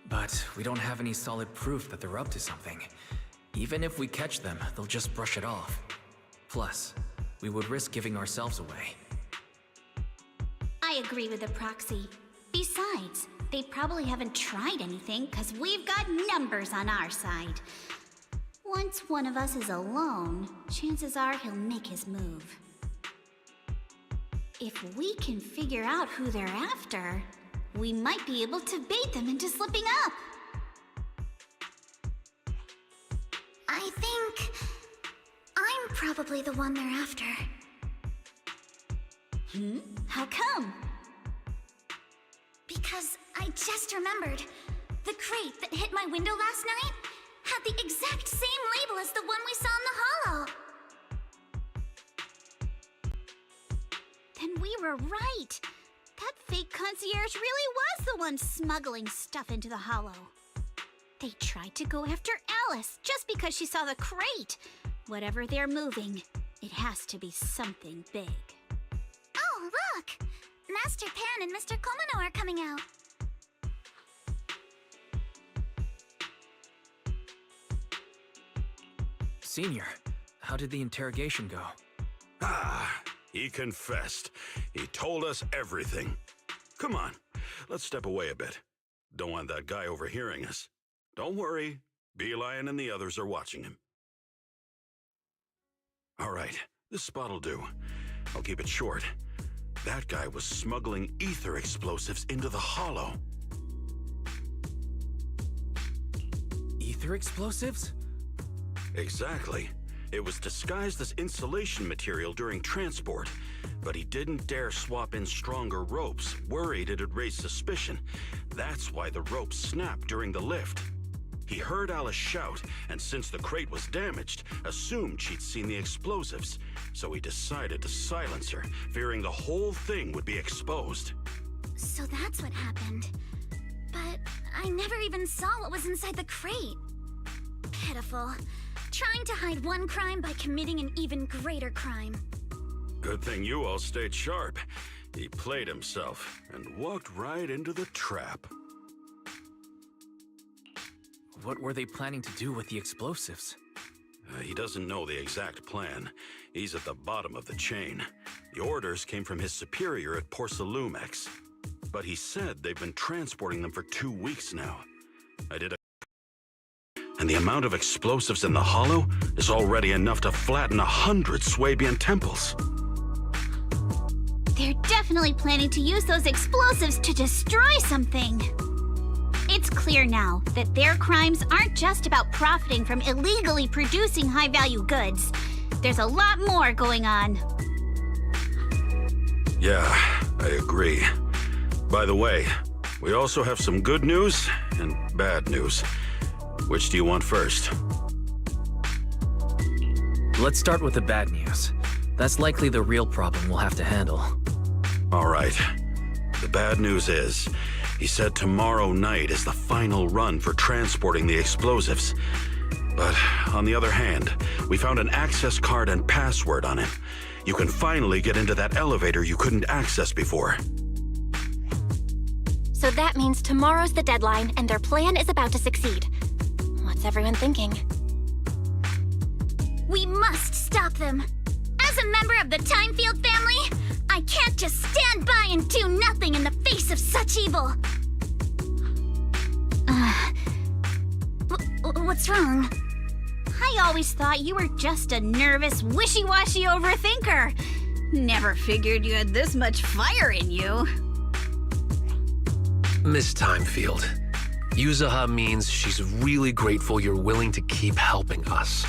But we don't have any solid proof that they're up to something. Even if we catch them, they'll just brush it off. Plus, we would risk giving ourselves away. I agree with the proxy. Besides, they probably haven't tried anything because we've got numbers on our side. Once one of us is alone, chances are he'll make his move. If we can figure out who they're after, we might be able to bait them into slipping up. I think I'm probably the one they're after. How come? Because I just remembered. The crate that hit my window last night had the exact same label as the one we saw in the hollow. Then we were right. That fake concierge really was the one smuggling stuff into the hollow. They tried to go after Alice just because she saw the crate. Whatever they're moving, it has to be something big. Oh, look! Master Pan and Mr. Komano are coming out. Senior, how did the interrogation go? He confessed. He told us everything. Come on, let's step away a bit. Don't want that guy overhearing us. Don't worry, Beelion and the others are watching him. All right, this spot'll do. I'll keep it short. That guy was smuggling ether explosives into the hollow. Ether explosives? Exactly. It was disguised as insulation material during transport, but he didn't dare swap in stronger ropes, worried it'd raise suspicion. That's why the ropes snapped during the lift. He heard Alice shout, and since the crate was damaged, assumed she'd seen the explosives, so he decided to silence her, fearing the whole thing would be exposed. So that's what happened. But I never even saw what was inside the crate. Pitiful. Trying to hide one crime by committing an even greater crime. Good thing you all stayed sharp. He played himself and walked right into the trap. What were they planning to do with the explosives? He doesn't know the exact plan. He's at the bottom of the chain. The orders came from his superior at Porcelumex. But he said they've been transporting them for 2 weeks now. And the amount of explosives in the hollow is already enough to flatten 100 Swabian temples. They're definitely planning to use those explosives to destroy something. It's clear now that their crimes aren't just about profiting from illegally producing high-value goods. There's a lot more going on. Yeah, I agree. By the way, we also have some good news and bad news. Which do you want first? Let's start with the bad news. That's likely the real problem we'll have to handle. All right. The bad news is, he said tomorrow night is the final run for transporting the explosives. But on the other hand, we found an access card and password on him. You can finally get into that elevator you couldn't access before. So that means tomorrow's the deadline and their plan is about to succeed. What's everyone thinking? We must stop them. As a member of the Timefield family, I can't just stand by and do nothing in the face of such evil. What's wrong? I always thought you were just a nervous, wishy-washy overthinker. Never figured you had this much fire in you. Miss Timefield, Yuzaha means she's really grateful you're willing to keep helping us.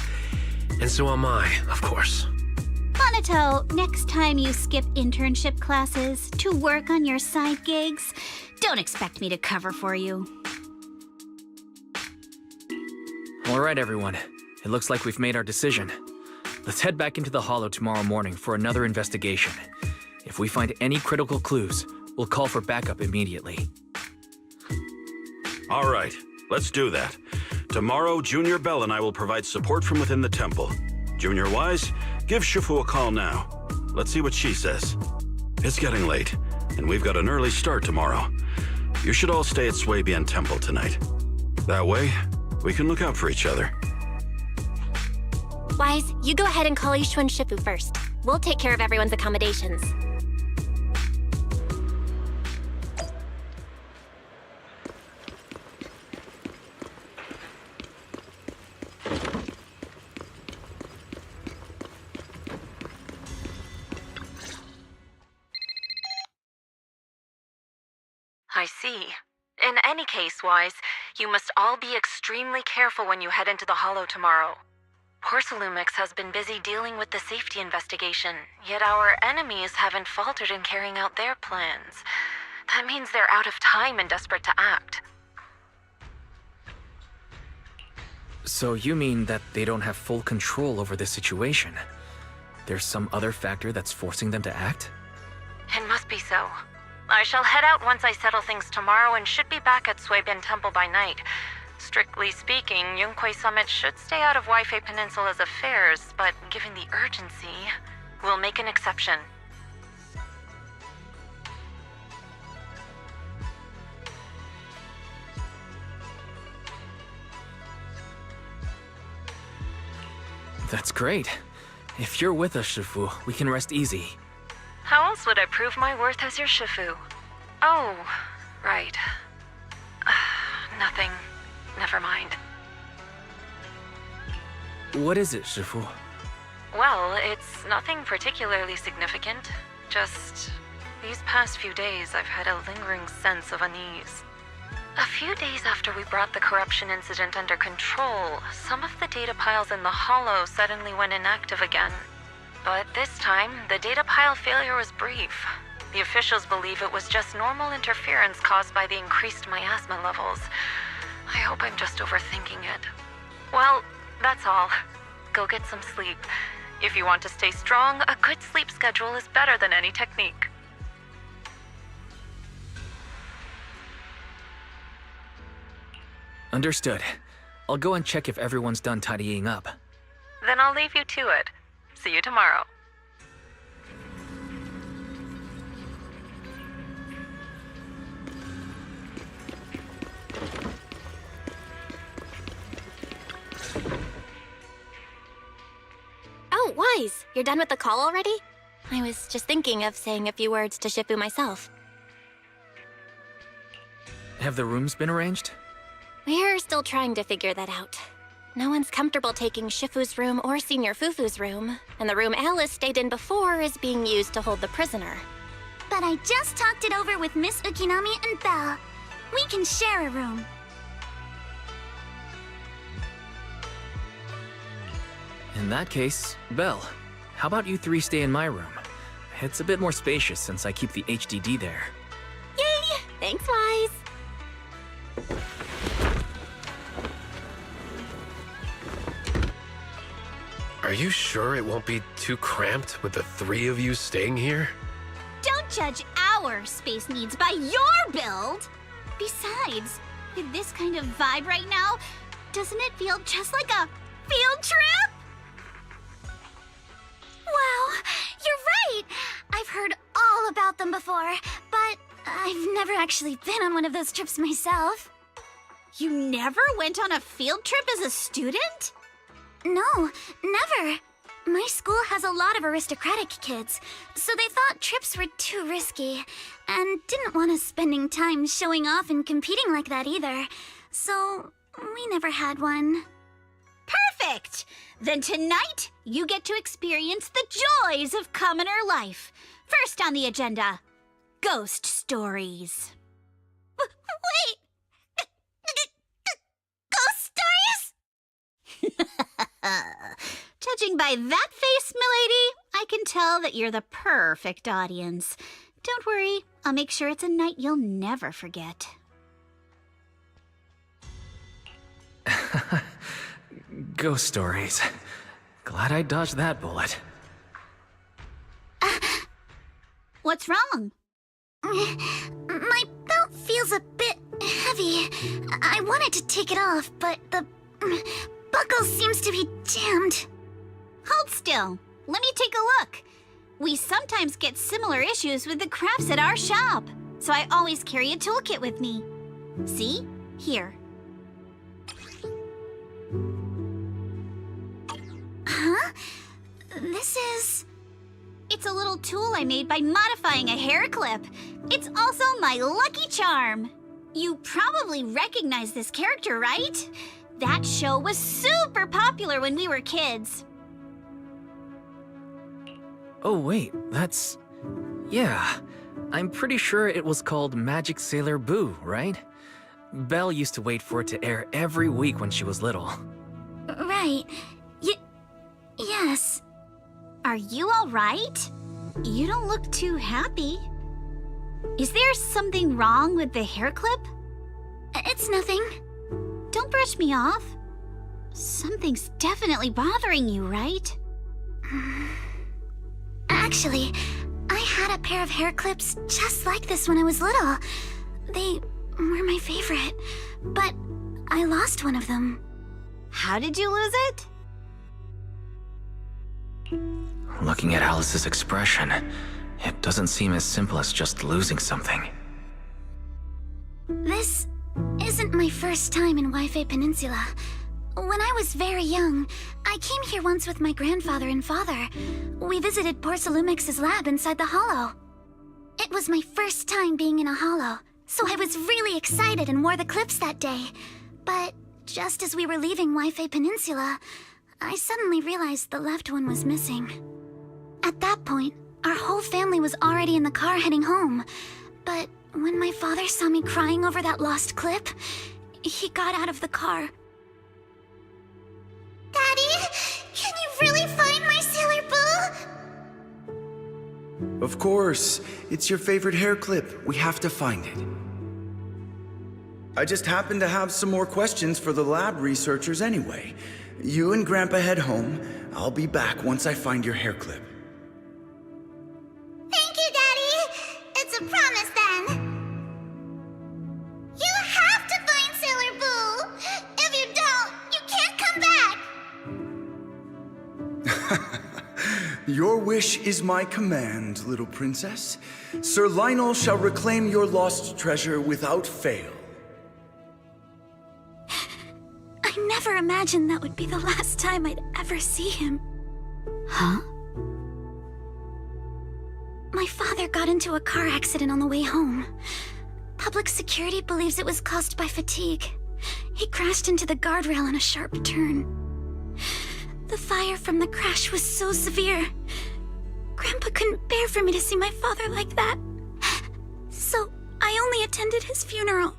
And so am I, of course. Monato, next time you skip internship classes to work on your side gigs, don't expect me to cover for you. All right, everyone. It looks like we've made our decision. Let's head back into the Hollow tomorrow morning for another investigation. If we find any critical clues, we'll call for backup immediately. All right, let's do that. Tomorrow, Junior Bell and I will provide support from within the temple. Junior Wise, give Shifu a call now. Let's see what she says. It's getting late, and we've got an early start tomorrow. You should all stay at Swabian Temple tonight. That way, we can look out for each other. Wise, you go ahead and call Ishu and Shifu first. We'll take care of everyone's accommodations. I see. In any case, Wise, you must all be extremely careful when you head into the Hollow tomorrow. Porcelumix has been busy dealing with the safety investigation, yet our enemies haven't faltered in carrying out their plans. That means they're out of time and desperate to act. So you mean that they don't have full control over the situation? There's some other factor that's forcing them to act? It must be so. I shall head out once I settle things tomorrow and should be back at Swabian Temple by night. Strictly speaking, Yunquay Summit should stay out of Waifei Peninsula's affairs, but given the urgency, we'll make an exception. That's great. If you're with us, Shifu, we can rest easy. How else would I prove my worth as your Shifu? Oh, right. Nothing. Never mind. What is it, Shifu? Well, it's nothing particularly significant. Just these past few days I've had a lingering sense of unease. A few days after we brought the corruption incident under control, some of the data piles in the Hollow suddenly went inactive again. But this time, the data pile failure was brief. The officials believe it was just normal interference caused by the increased miasma levels. I hope I'm just overthinking it. Well, that's all. Go get some sleep. If you want to stay strong, a good sleep schedule is better than any technique. Understood. I'll go and check if everyone's done tidying up. Then I'll leave you to it. See you tomorrow. Oh, Wise, you're done with the call already? I was just thinking of saying a few words to Shifu myself. Have the rooms been arranged? We're still trying to figure that out. No one's comfortable taking Shifu's room or Senior Fufu's room, and the room Alice stayed in before is being used to hold the prisoner. But I just talked it over with Miss Ukinami and Belle. We can share a room. In that case, Belle, how about you three stay in my room? It's a bit more spacious since I keep the HDD there. Yay! Thanks, Wise. Are you sure it won't be too cramped with the three of you staying here? Don't judge our space needs by your build! Besides, with this kind of vibe right now, doesn't it feel just like a field trip? Wow, you're right! I've heard all about them before, but I've never actually been on one of those trips myself. You never went on a field trip as a student? No, never. My school has a lot of aristocratic kids, so they thought trips were too risky, and didn't want us spending time showing off and competing like that either. So, we never had one. Perfect! Then tonight, you get to experience the joys of commoner life. First on the agenda, ghost stories. Wait! Ghost stories? Judging by that face, milady, I can tell that you're the perfect audience. Don't worry, I'll make sure it's a night you'll never forget. Ghost stories. Glad I dodged that bullet. What's wrong? My belt feels a bit heavy. I wanted to take it off, but the buckle seems to be jammed. Hold still. Let me take a look. We sometimes get similar issues with the crafts at our shop. so I always carry a toolkit with me. See? Here. Huh? This is... It's a little tool I made by modifying a hair clip. It's also my lucky charm. You probably recognize this character, right? That show was super popular when we were kids. Oh, wait, that's... Yeah, I'm pretty sure it was called Magic Sailor Boo, right? Belle used to wait for it to air every week when she was little. Right. Yes. Are you all right? You don't look too happy. Is there something wrong with the hair clip? It's nothing. Don't brush me off. Something's definitely bothering you, right? Actually, I had a pair of hair clips just like this when I was little. They were my favorite, but I lost one of them. How did you lose it? Looking at Alice's expression, it doesn't seem as simple as just losing something. This isn't my first time in Wi-Fi Peninsula. When I was very young, I came here once with my grandfather and father. We visited Porcelumix's lab inside the Hollow. It was my first time being in a Hollow, so I was really excited and wore the clips that day. But just as we were leaving Wi-Fi Peninsula, I suddenly realized the left one was missing. At that point, our whole family was already in the car heading home. But when my father saw me crying over that lost clip, he got out of the car. Daddy, can you really find my Sailor Boo? Of course. It's your favorite hair clip. We have to find it. I just happen to have some more questions for the lab researchers anyway. You and Grandpa head home. I'll be back once I find your hair clip. Thank you, Daddy. It's a promise then. You have to find Sailor Boo. If you don't, you can't come back. Your wish is my command, little princess. Sir Lionel shall reclaim your lost treasure without fail. I never imagined that would be the last time I'd ever see him. Huh? My father got into a car accident on the way home. Public security believes it was caused by fatigue. He crashed into the guardrail on a sharp turn. The fire from the crash was so severe. Grandpa couldn't bear for me to see my father like that. So I only attended his funeral.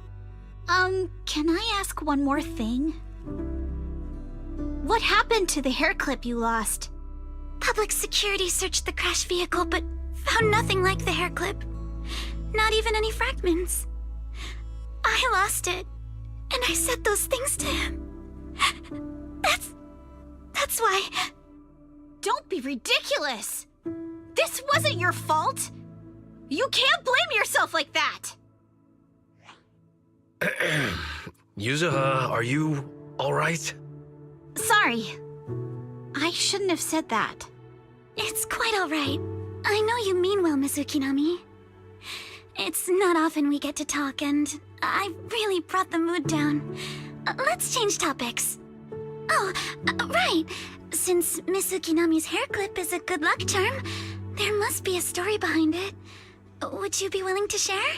Can I ask one more thing? What happened to the hair clip you lost? Public security searched the crashed vehicle, but found nothing like the hair clip. Not even any fragments. I lost it, and I said those things to him. That's why... Don't be ridiculous! This wasn't your fault! You can't blame yourself like that! Yuzuha, are you alright? Sorry. I shouldn't have said that. It's quite alright. I know you mean well, Miss Ukinami. It's not often we get to talk, and I really brought the mood down. Let's change topics. Oh, right. Since Miss Ukinami's hair clip is a good luck charm, there must be a story behind it. Would you be willing to share?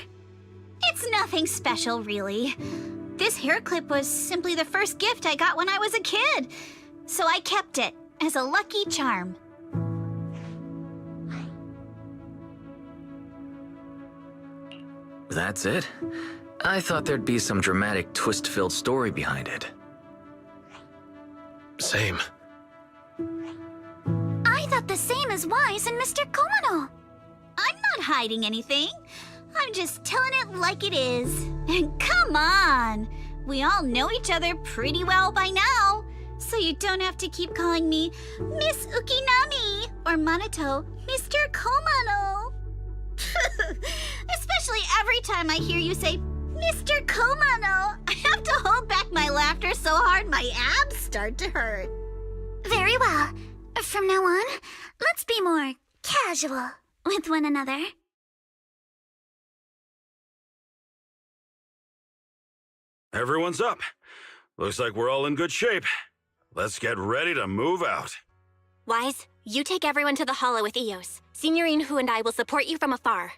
It's nothing special, really. This hair clip was simply the first gift I got when I was a kid, so I kept it as a lucky charm. That's it? I thought there'd be some dramatic, twist-filled story behind it. Same. I thought the same as Wise and Mr. Komano. I'm not hiding anything. I'm just telling it like it is. And come on! We all know each other pretty well by now, so you don't have to keep calling me Miss Ukinami or Manato Mr. Komano. Especially every time I hear you say Mr. Komano, I have to hold back my laughter so hard my abs start to hurt. Very well. From now on, let's be more casual with one another. Everyone's up. Looks like we're all in good shape. Let's get ready to move out. Wise, you take everyone to the Hollow with Eos. Signorine Hu and I will support you from afar.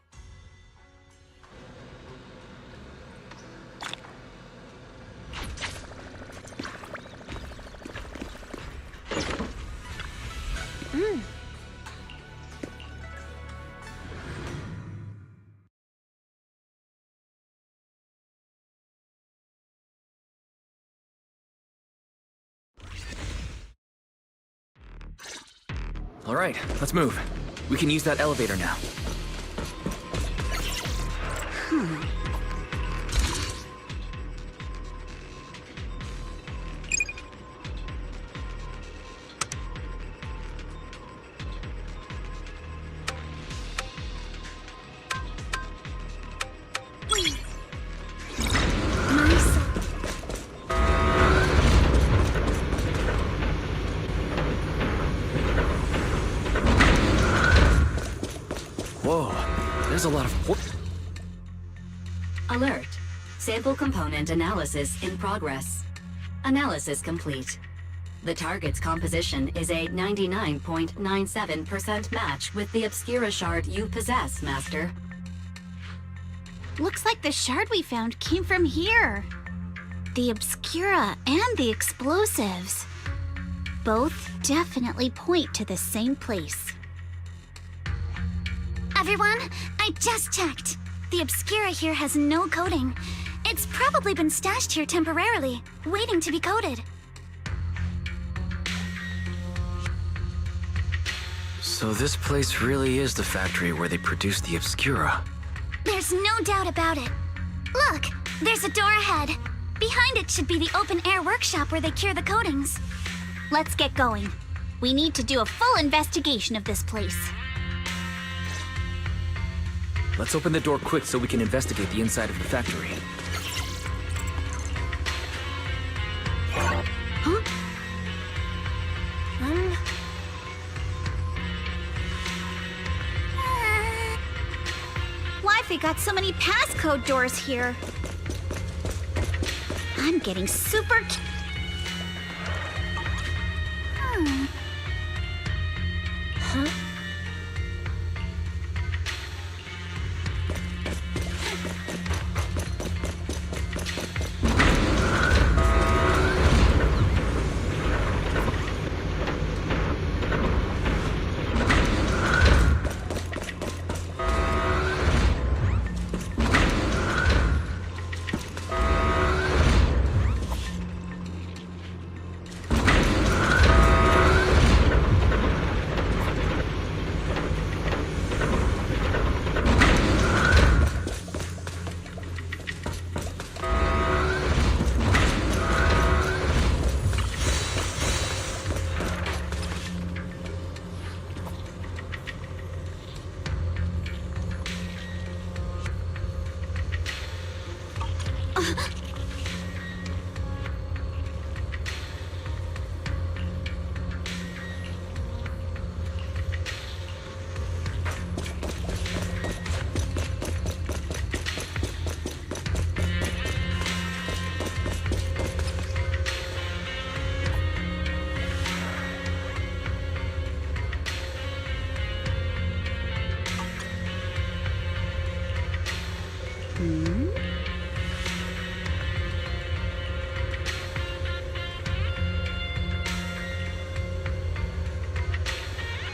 All right, let's move. We can use that elevator now. Whoa, there's a lot of... Alert. Sample component analysis in progress. Analysis complete. The target's composition is a 99.97% match with the Obscura shard you possess, Master. Looks like the shard we found came from here. The Obscura and the explosives. Both definitely point to the same place. Everyone, I just checked. The Obscura here has no coding. It's probably been stashed here temporarily, waiting to be coded. So this place really is the factory where they produce the Obscura. There's no doubt about it. Look, there's a door ahead. Behind it should be the open-air workshop where they cure the coatings. Let's get going. We need to do a full investigation of this place. Let's open the door quick so we can investigate the inside of the factory. Huh? Why've they got so many passcode doors here? I'm getting super... Huh?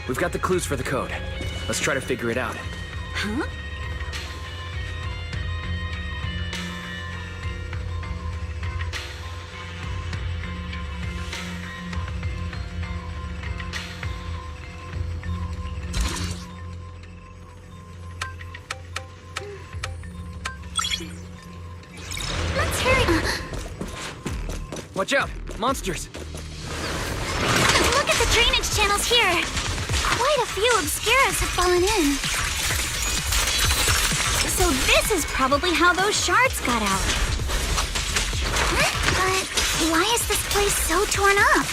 We've got the clues for the code. Let's try to figure it out. Huh? Let's hurry. Watch out! Monsters! Look at the drainage channels here. Quite a few Obscuras have fallen in. So this is probably how those shards got out. But why is this place so torn up?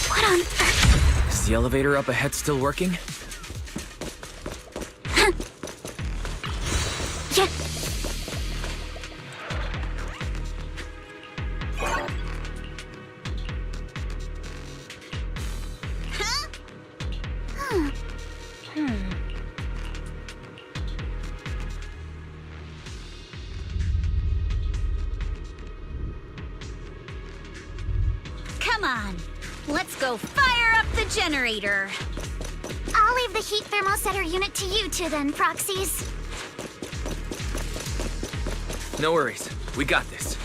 What on earth? Is the elevator up ahead still working? Yeah. Come on, let's go fire up the generator. I'll leave the heat thermosetter unit to you two then, Proxies. No worries. We got this.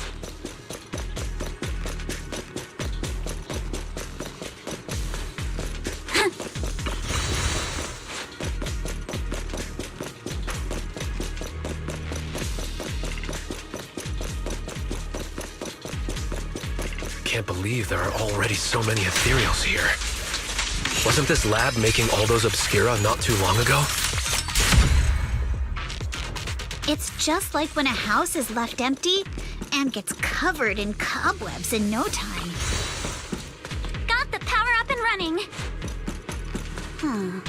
Can't believe there are already so many ethereals here. Wasn't this lab making all those Obscura not too long ago? It's just like when a house is left empty and gets covered in cobwebs in no time. Got the power up and running. Huh.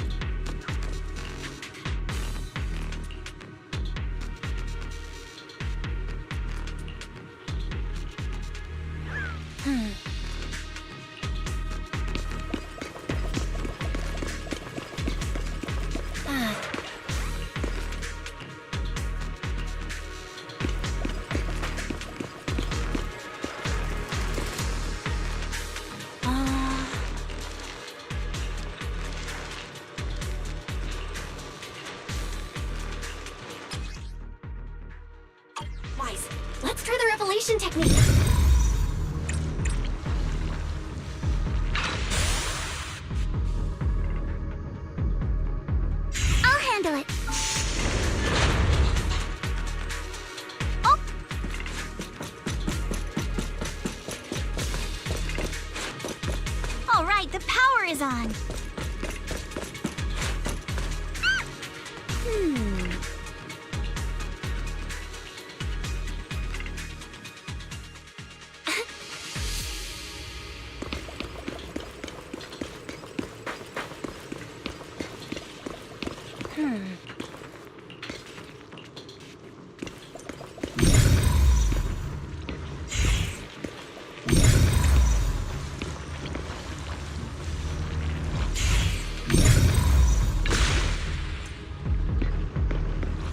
Wise, let's try the revelation technique. I'll handle it. Oh! All right, the power is on.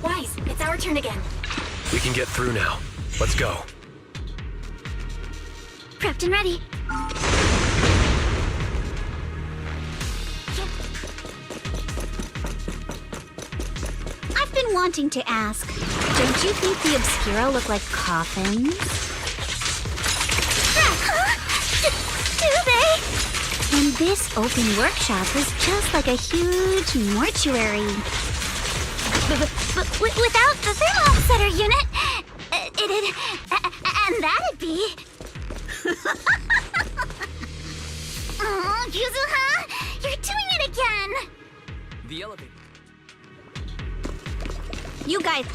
Wise, it's our turn again. We can get through now. Let's go. Prepped and ready. I've been wanting to ask, don't you think the Obscura look like coffins? Do they? And this open workshop is just like a huge mortuary. Without the thermosetter unit, it'd... and that'd be... Oh, Yuzuha, you're doing it again! The elevator. You guys...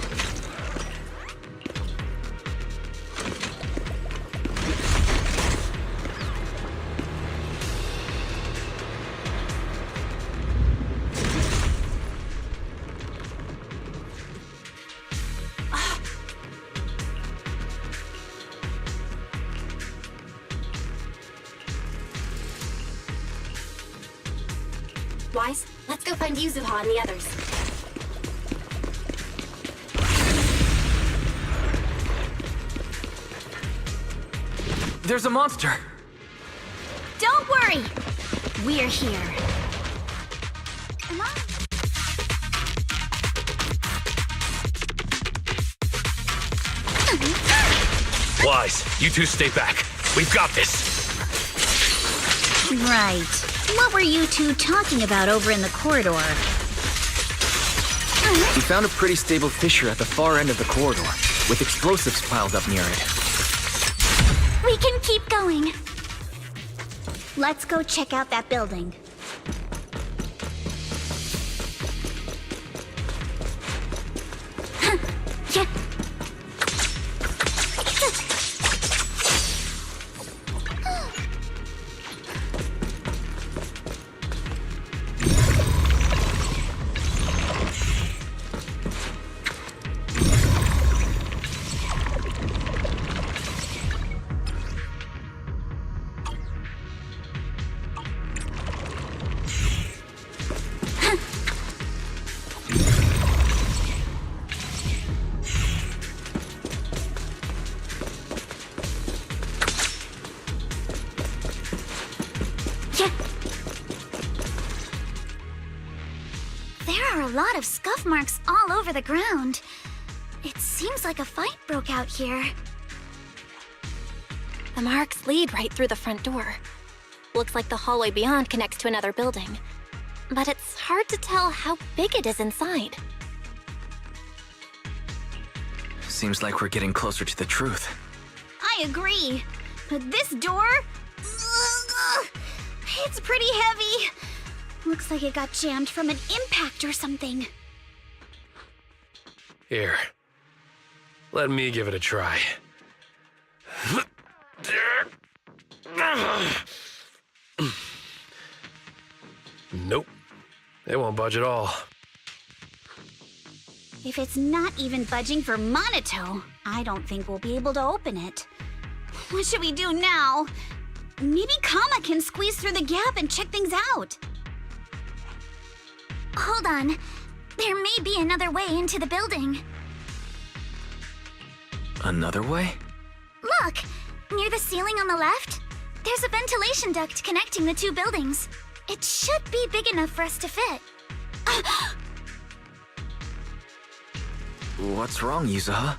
Wise, let's go find Yuzuha and the others. There's a monster. Don't worry! We're here. Come on. Wise, you two stay back. We've got this. Right. What were you two talking about over in the corridor? We found a pretty stable fissure at the far end of the corridor, with explosives piled up near it. We can keep going. Let's go check out that building. Yeah. lot of scuff marks all over the ground. It seems like a fight broke out here. The marks lead right through the front door. Looks like the hallway beyond connects to another building. But it's hard to tell how big it is inside. Seems like we're getting closer to the truth. I agree. But this door? It's pretty heavy. Looks like it got jammed from an impact or something. Here. Let me give it a try. Nope. It won't budge at all. If it's not even budging for Monito, I don't think we'll be able to open it. What should we do now? Maybe Kama can squeeze through the gap and check things out. Hold on. There may be another way into the building. Another way? Look! Near the ceiling on the left, there's a ventilation duct connecting the two buildings. It should be big enough for us to fit. What's wrong, Yuzuha?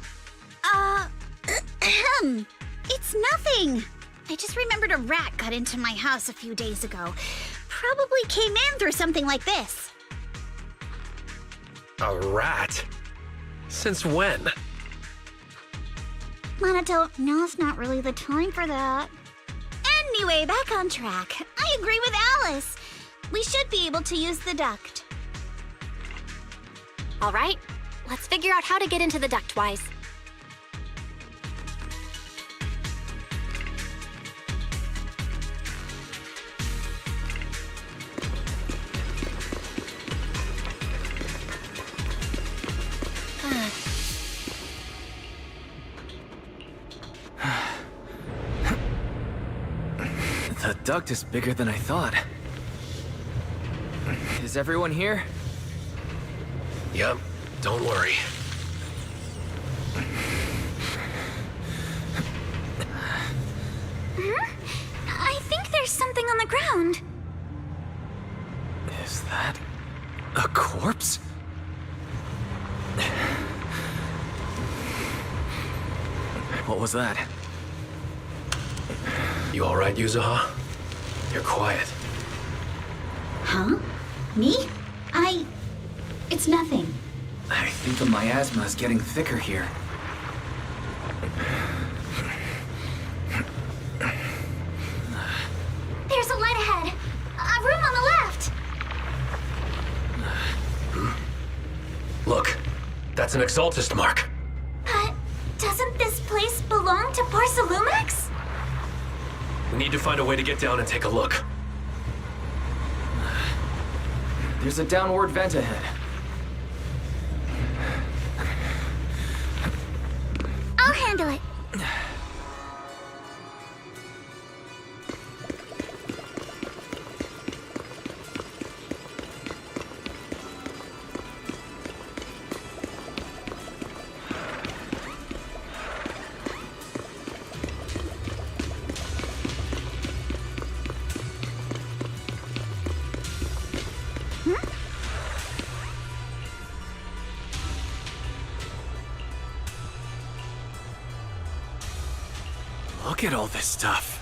It's nothing. I just remembered a rat got into my house a few days ago. Probably came in through something like this. A rat? Since when? Monito, now's not really the time for that. Anyway, back on track. I agree with Alice. We should be able to use the duct. All right, let's figure out how to get into the ductwise. The duct is bigger than I thought. Is everyone here? Yep, don't worry. I think there's something on the ground. Is that a corpse? What was that? You all right, Yuzuha? You're quiet. Huh? Me? It's nothing. I think the miasma is getting thicker here. There's a light ahead. A room on the left. Look, that's an Exaltist mark. But doesn't this place belong to Parsalumax? We need to find a way to get down and take a look. There's a downward vent ahead. I'll handle it. Look at all this stuff.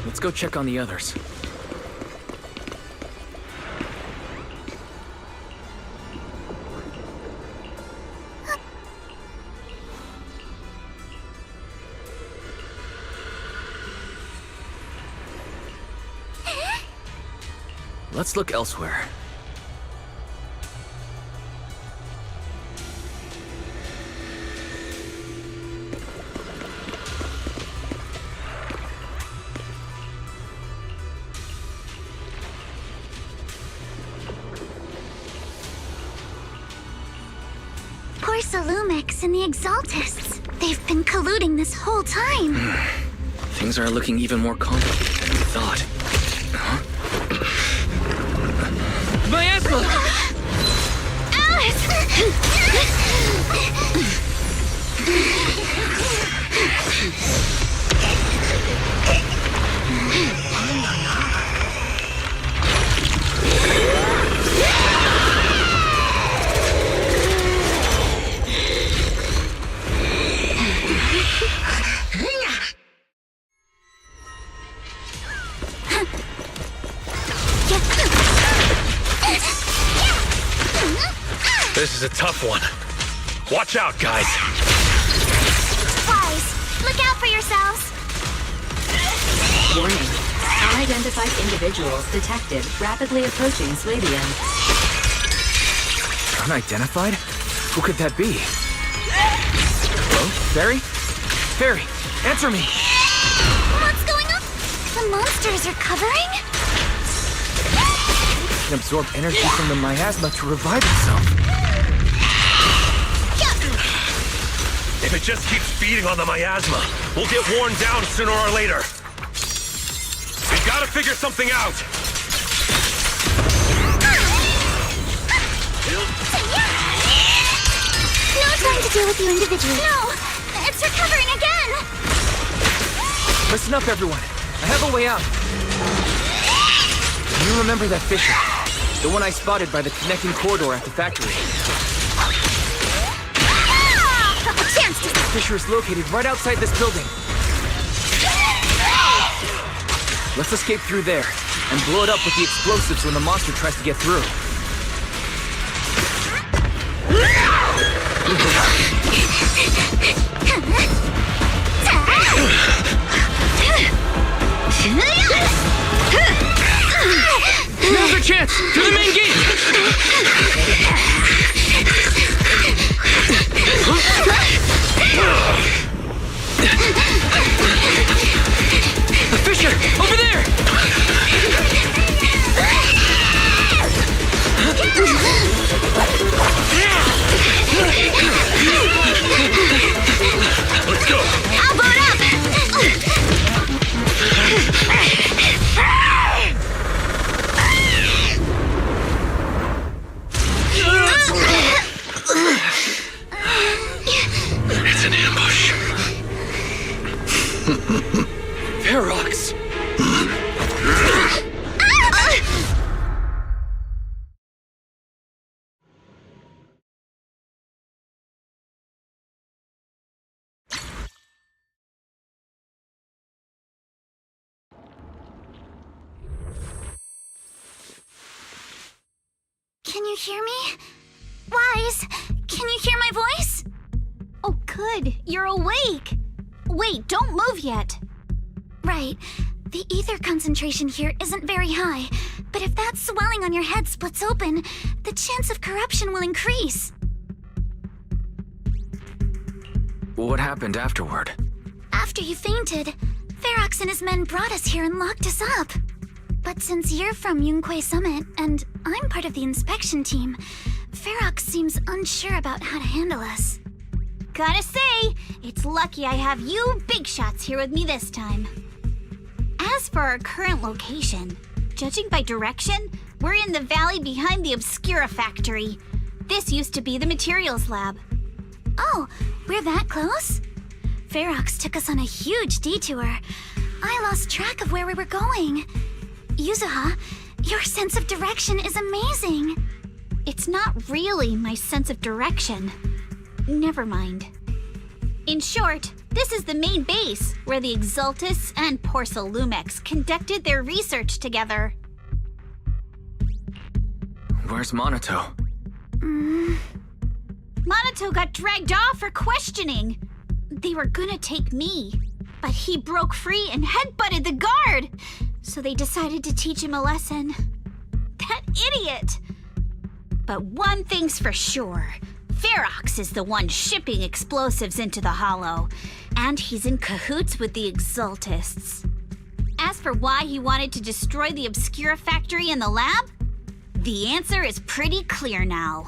Let's go check on the others. Let's look elsewhere. Ferox and the Exaltists. They've been colluding this whole time. Things are looking even more complicated than we thought. Huh? Miasma! Alice! This is a tough one. Watch out, guys. Wise, look out for yourselves. Warning. Unidentified individuals detected rapidly approaching Swabian. Unidentified? Who could that be? Hello? Barry? Barry, answer me! What's going on? The monsters are covering? It can absorb energy from the miasma to revive itself. If it just keeps feeding on the miasma, we'll get worn down sooner or later. We've got to figure something out. No time to deal with you individually. No! It's recovering again! Listen up, everyone. I have a way out. Do you remember that fissure? The one I spotted by the connecting corridor at the factory. A chance to... The fissure is located right outside this building. Let's escape through there and blow it up with the explosives when the monster tries to get through. Now's our chance! To the main gate! A fissure! Over there! Let's go! I'll blow it up! It's an ambush. Ferox! Can you hear me? Wise, can you hear my voice? Oh, good. You're awake. Wait, don't move yet. Right. The ether concentration here isn't very high, but if that swelling on your head splits open, the chance of corruption will increase. What happened afterward? After you fainted, Ferox and his men brought us here and locked us up. But since you're from Yunque Summit, and I'm part of the inspection team, Ferox seems unsure about how to handle us. Gotta say, it's lucky I have you big shots here with me this time. As for our current location, judging by direction, we're in the valley behind the Obscura factory. This used to be the materials lab. Oh, we're that close? Ferox took us on a huge detour. I lost track of where we were going. Yuzuha, your sense of direction is amazing. It's not really my sense of direction. Never mind. In short, this is the main base where the Exaltists and Porcel Lumex conducted their research together. Where's Monato? Monato got dragged off for questioning. They were gonna take me, but he broke free and headbutted the guard. So they decided to teach him a lesson. That idiot! But one thing's for sure. Ferox is the one shipping explosives into the Hollow, and he's in cahoots with the Exaltists. As for why he wanted to destroy the Obscura factory and the lab, the answer is pretty clear now.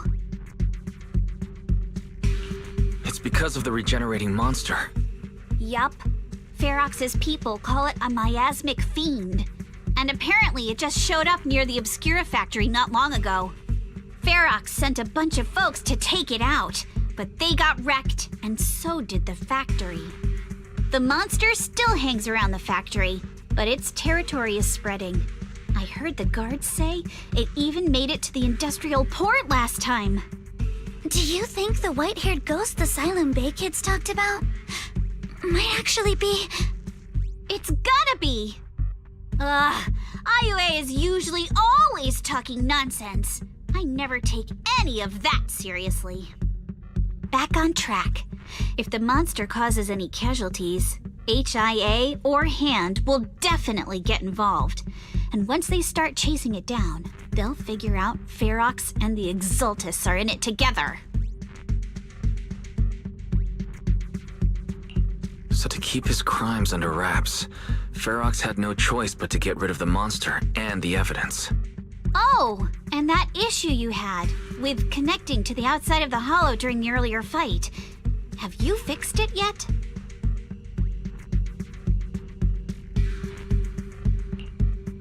It's because of the regenerating monster. Yup. Ferox's people call it a miasmic fiend. And apparently it just showed up near the Obscura factory not long ago. Ferox sent a bunch of folks to take it out, but they got wrecked, and so did the factory. The monster still hangs around the factory, but its territory is spreading. I heard the guards say it even made it to the industrial port last time. Do you think the white-haired ghost the Silent Bay kids talked about might actually be... It's gotta be! Ugh, IUA is usually always talking nonsense. I never take any of that seriously. Back on track. If the monster causes any casualties, HIA or Hand will definitely get involved. And once they start chasing it down, they'll figure out Ferox and the Exultus are in it together. So to keep his crimes under wraps, Ferox had no choice but to get rid of the monster and the evidence. Oh, and that issue you had with connecting to the outside of the hollow during the earlier fight. Have you fixed it yet?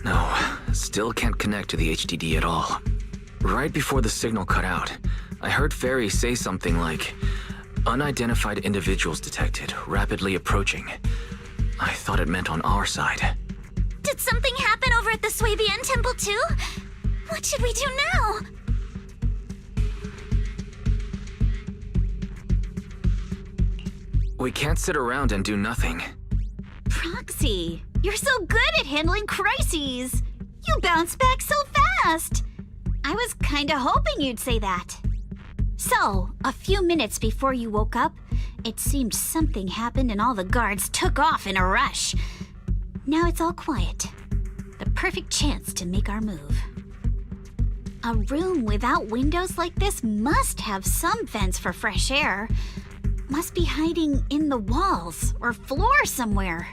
No, still can't connect to the HDD at all. Right before the signal cut out, I heard Fairy say something like, "Unidentified individuals detected, rapidly approaching." I thought it meant on our side. Did something happen over at the Swabian Temple too? What should we do now? We can't sit around and do nothing. Proxy, you're so good at handling crises. You bounce back so fast. I was kinda hoping you'd say that. So, a few minutes before you woke up, it seemed something happened and all the guards took off in a rush. Now it's all quiet. The perfect chance to make our move. A room without windows like this must have some vents for fresh air. Must be hiding in the walls or floor somewhere.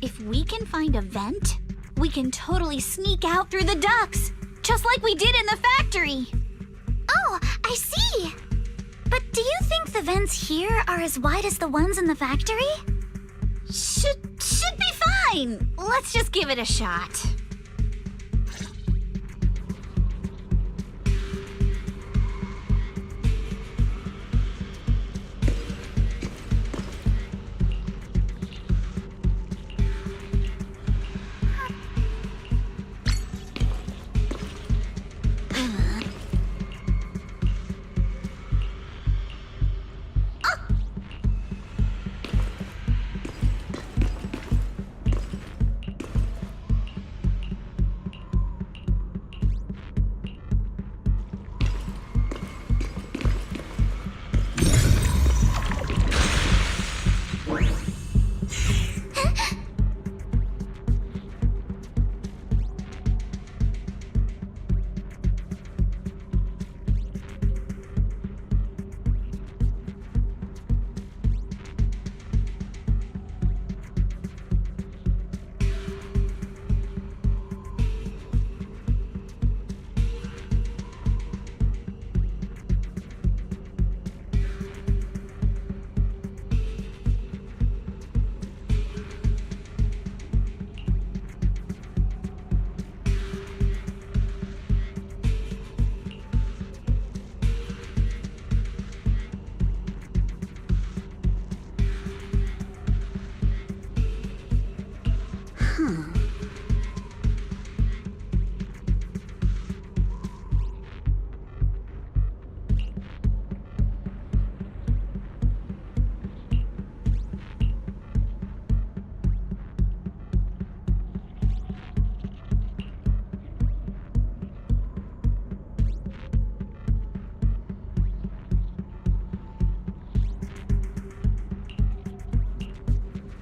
If we can find a vent, we can totally sneak out through the ducts, just like we did in the factory. Oh, I see! But do you think the vents here are as wide as the ones in the factory? Should be fine. Let's just give it a shot.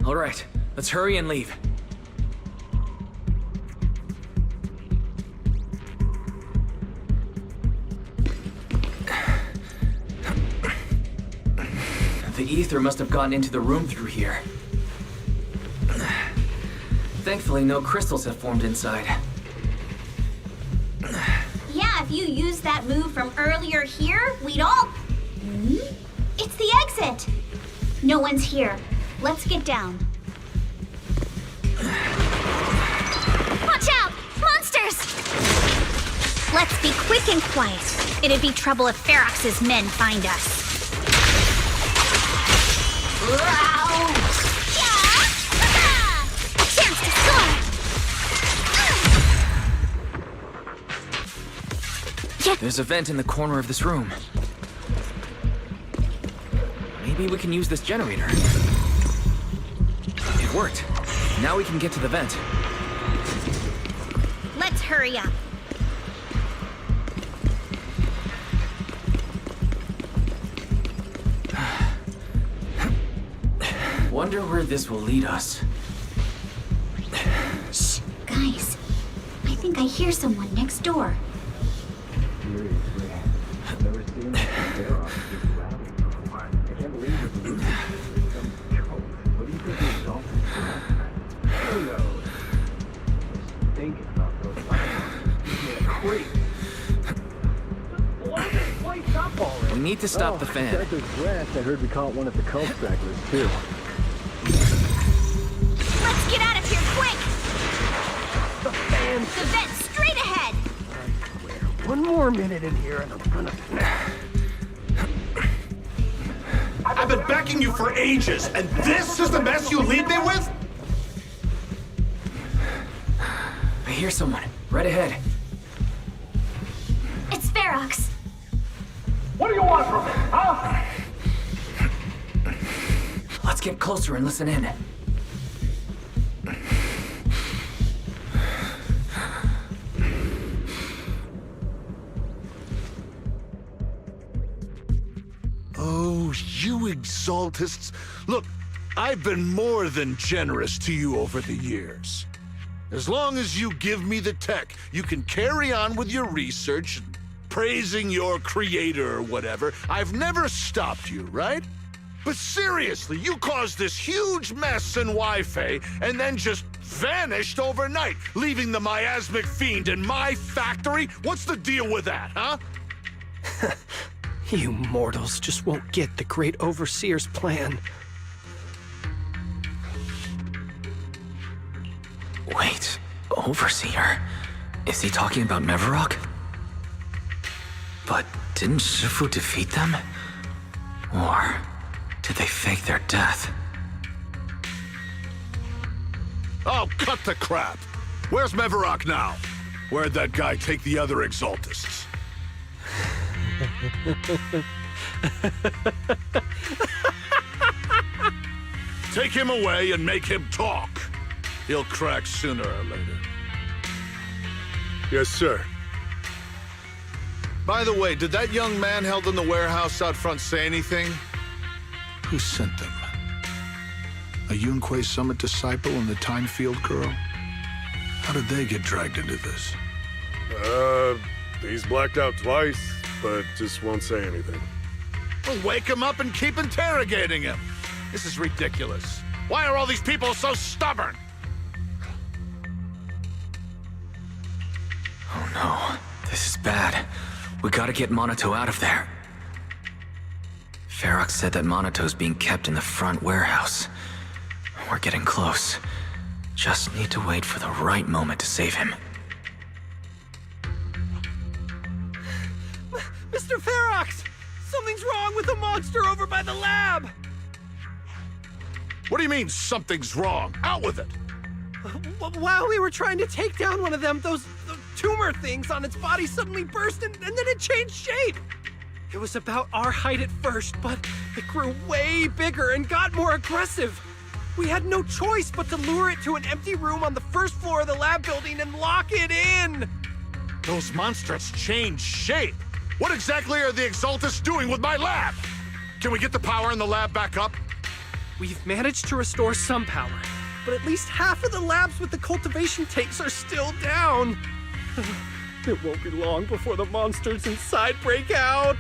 All right, let's hurry and leave. The ether must have gotten into the room through here. Thankfully, no crystals have formed inside. Yeah, if you used that move from earlier here, we'd all... It's the exit! No one's here. Let's get down. Watch out! Monsters! Let's be quick and quiet. It'd be trouble if Ferox's men find us. A chance to score! There's a vent in the corner of this room. Maybe we can use this generator. It worked. Now we can get to the vent. Let's hurry up. Wonder where this will lead us. Shh, guys. I think I hear someone next door. We need to stop the fan. I heard we caught one of the cult stragglers, too. Let's get out of here quick! The fan! The vent's straight ahead! One more minute in here and I'm gonna snap. I've been begging you for ages, and this is the mess you leave me with? I hear someone. Right ahead. It's Ferox. What do you want from me, huh? Let's get closer and listen in. Oh, you exaltists. Look, I've been more than generous to you over the years. As long as you give me the tech, you can carry on with your research and praising your creator or whatever. I've never stopped you, right? But seriously, you caused this huge mess in Wi-Fi and then just vanished overnight, leaving the miasmic fiend in my factory? What's the deal with that, huh? You mortals just won't get the great overseer's plan. Wait, Overseer? Is he talking about Neverrock? But didn't Shifu defeat them? Or did they fake their death? Oh, cut the crap! Where's Neverrock now? Where'd that guy take the other exaltists? Take him away and make him talk. He'll crack sooner or later. Yes, sir. By the way, did that young man held in the warehouse out front say anything? Who sent them? A Yunquei Summit disciple and the Timefield girl? How did they get dragged into this? He's blacked out twice, but just won't say anything. Well, wake him up and keep interrogating him. This is ridiculous. Why are all these people so stubborn? Oh no, this is bad. We gotta get Monato out of there. Ferox said that Monato's being kept in the front warehouse. We're getting close. Just need to wait for the right moment to save him. Mr. Ferox! Something's wrong with the monster over by the lab! What do you mean, something's wrong? Out with it! While we were trying to take down one of them, those tumor things on its body suddenly burst and then it changed shape. It was about our height at first, but it grew way bigger and got more aggressive. We had no choice but to lure it to an empty room on the first floor of the lab building and lock it in. Those monsters changed shape. What exactly are the Exaltists doing with my lab? Can we get the power in the lab back up? We've managed to restore some power, but at least half of the labs with the cultivation tanks are still down. It won't be long before the monsters inside break out.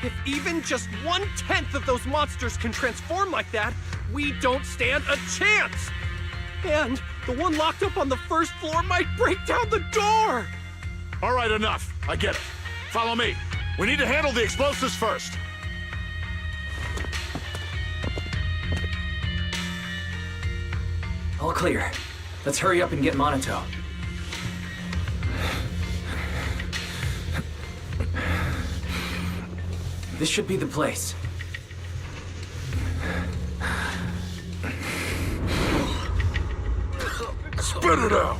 If even just 1/10 of those monsters can transform like that, we don't stand a chance. And the one locked up on the first floor might break down the door. All right, enough. I get it. Follow me. We need to handle the explosives first. All clear. Let's hurry up and get Monato. This should be the place. Spit it out,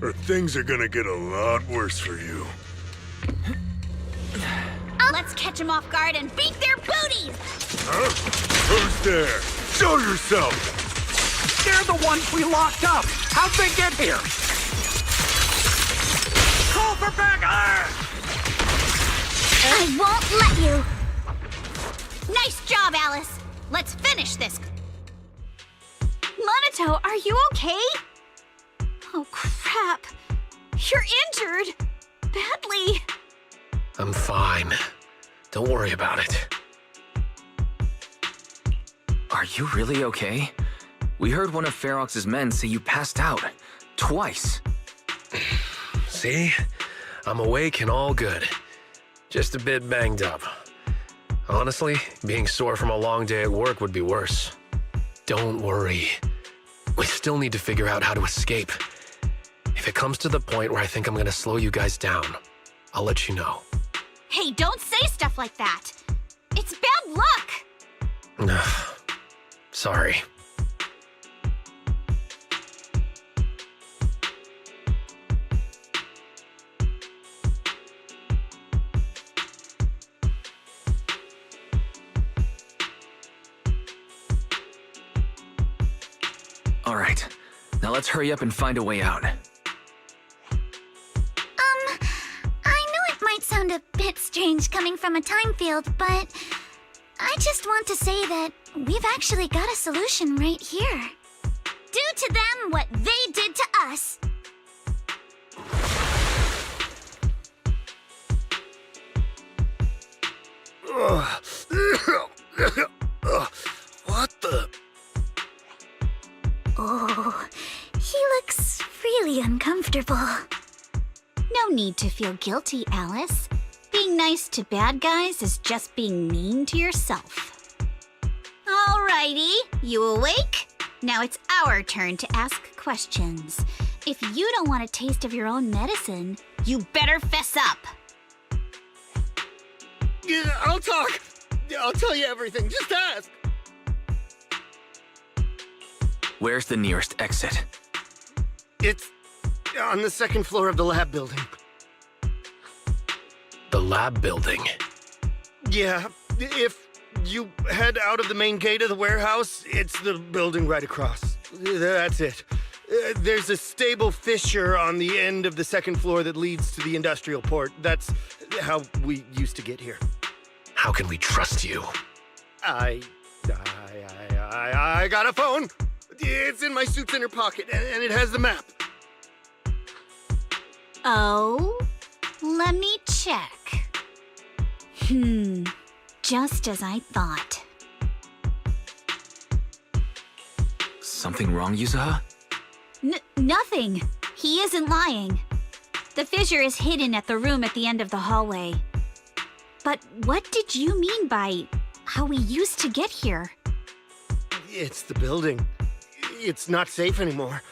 or things are gonna get a lot worse for you. Let's catch them off guard and beat their booties! Huh? Who's there? Show yourself! They're the ones we locked up! How'd they get here? Call for backup! I won't let you. Nice job, Alice! Let's finish this! Monato, are you okay? Oh, crap. You're injured. Badly. I'm fine. Don't worry about it. Are you really okay? We heard one of Ferox's men say you passed out. Twice. See? I'm awake and all good. Just a bit banged up. Honestly, being sore from a long day at work would be worse. Don't worry. We still need to figure out how to escape. If it comes to the point where I think I'm gonna slow you guys down, I'll let you know. Hey, don't say stuff like that. It's bad luck. Sorry. All right. Now let's hurry up and find a way out. I know it might sound a bit strange coming from a time field, but I just want to say that we've actually got a solution right here. Do to them what they did to us. What the? Oh, he looks really uncomfortable. No need to feel guilty, Alice. Being nice to bad guys is just being mean to yourself. Alrighty, you awake? Now it's our turn to ask questions. If you don't want a taste of your own medicine, you better fess up. Yeah, I'll talk. I'll tell you everything. Just ask. Where's the nearest exit? It's on the second floor of the lab building. The lab building? Yeah, if you head out of the main gate of the warehouse, it's the building right across. That's it. There's a stable fissure on the end of the second floor that leads to the industrial port. That's how we used to get here. How can we trust you? I got a phone. It's in my suit's inner pocket, and it has the map. Oh, let me check. Just as I thought. Something wrong, Yuzuha? Nothing. He isn't lying. The fissure is hidden at the room at the end of the hallway. But what did you mean by how we used to get here? It's the building. It's not safe anymore.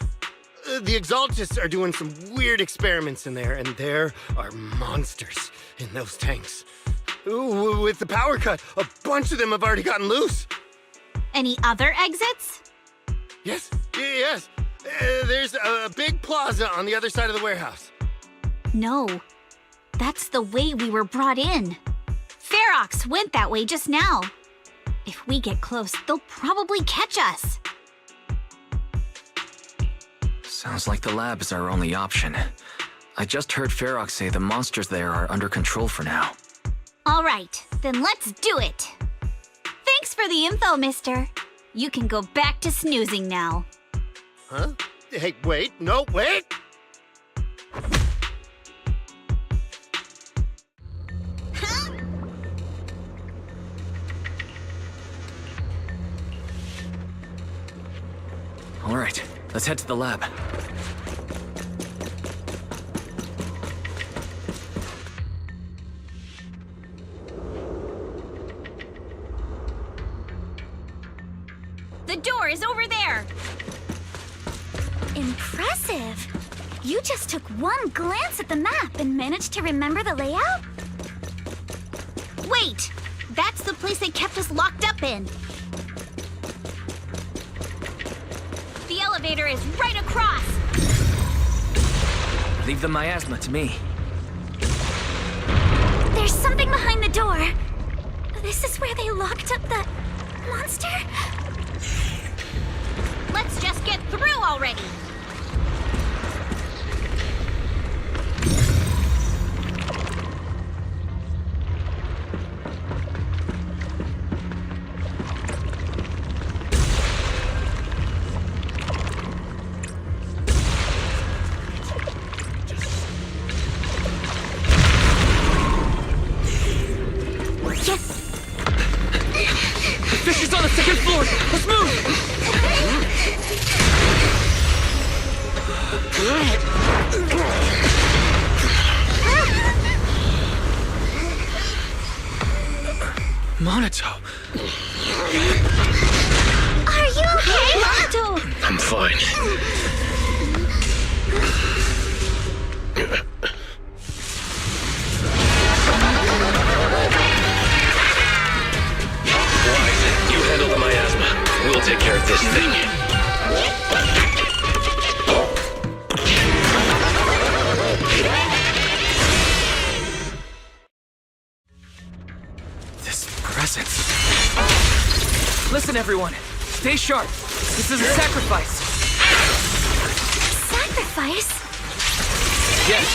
The Exaltists are doing some weird experiments in there, and there are monsters in those tanks. Ooh, with the power cut, a bunch of them have already gotten loose. Any other exits? Yes. There's a big plaza on the other side of the warehouse. No. That's the way we were brought in. Ferox went that way just now. If we get close, they'll probably catch us. Sounds like the lab is our only option. I just heard Ferox say the monsters there are under control for now. All right, then let's do it. Thanks for the info, mister. You can go back to snoozing now. Huh? Hey, wait. No, wait! All right, let's head to the lab. The door is over there. Impressive. You just took one glance at the map and managed to remember the layout? Wait! That's the place they kept us locked up in. The elevator is right across! Leave the miasma to me. There's something behind the door. This is where they locked up the monster? Let's just get through already! Fish on the second floor! Let's move! Monato! Are you okay, Monato? I'm fine. Wise, you handle the miasma. We'll take care of this thing. This presence. Listen, everyone. Stay sharp. This is a sacrifice. Sacrifice? Yes.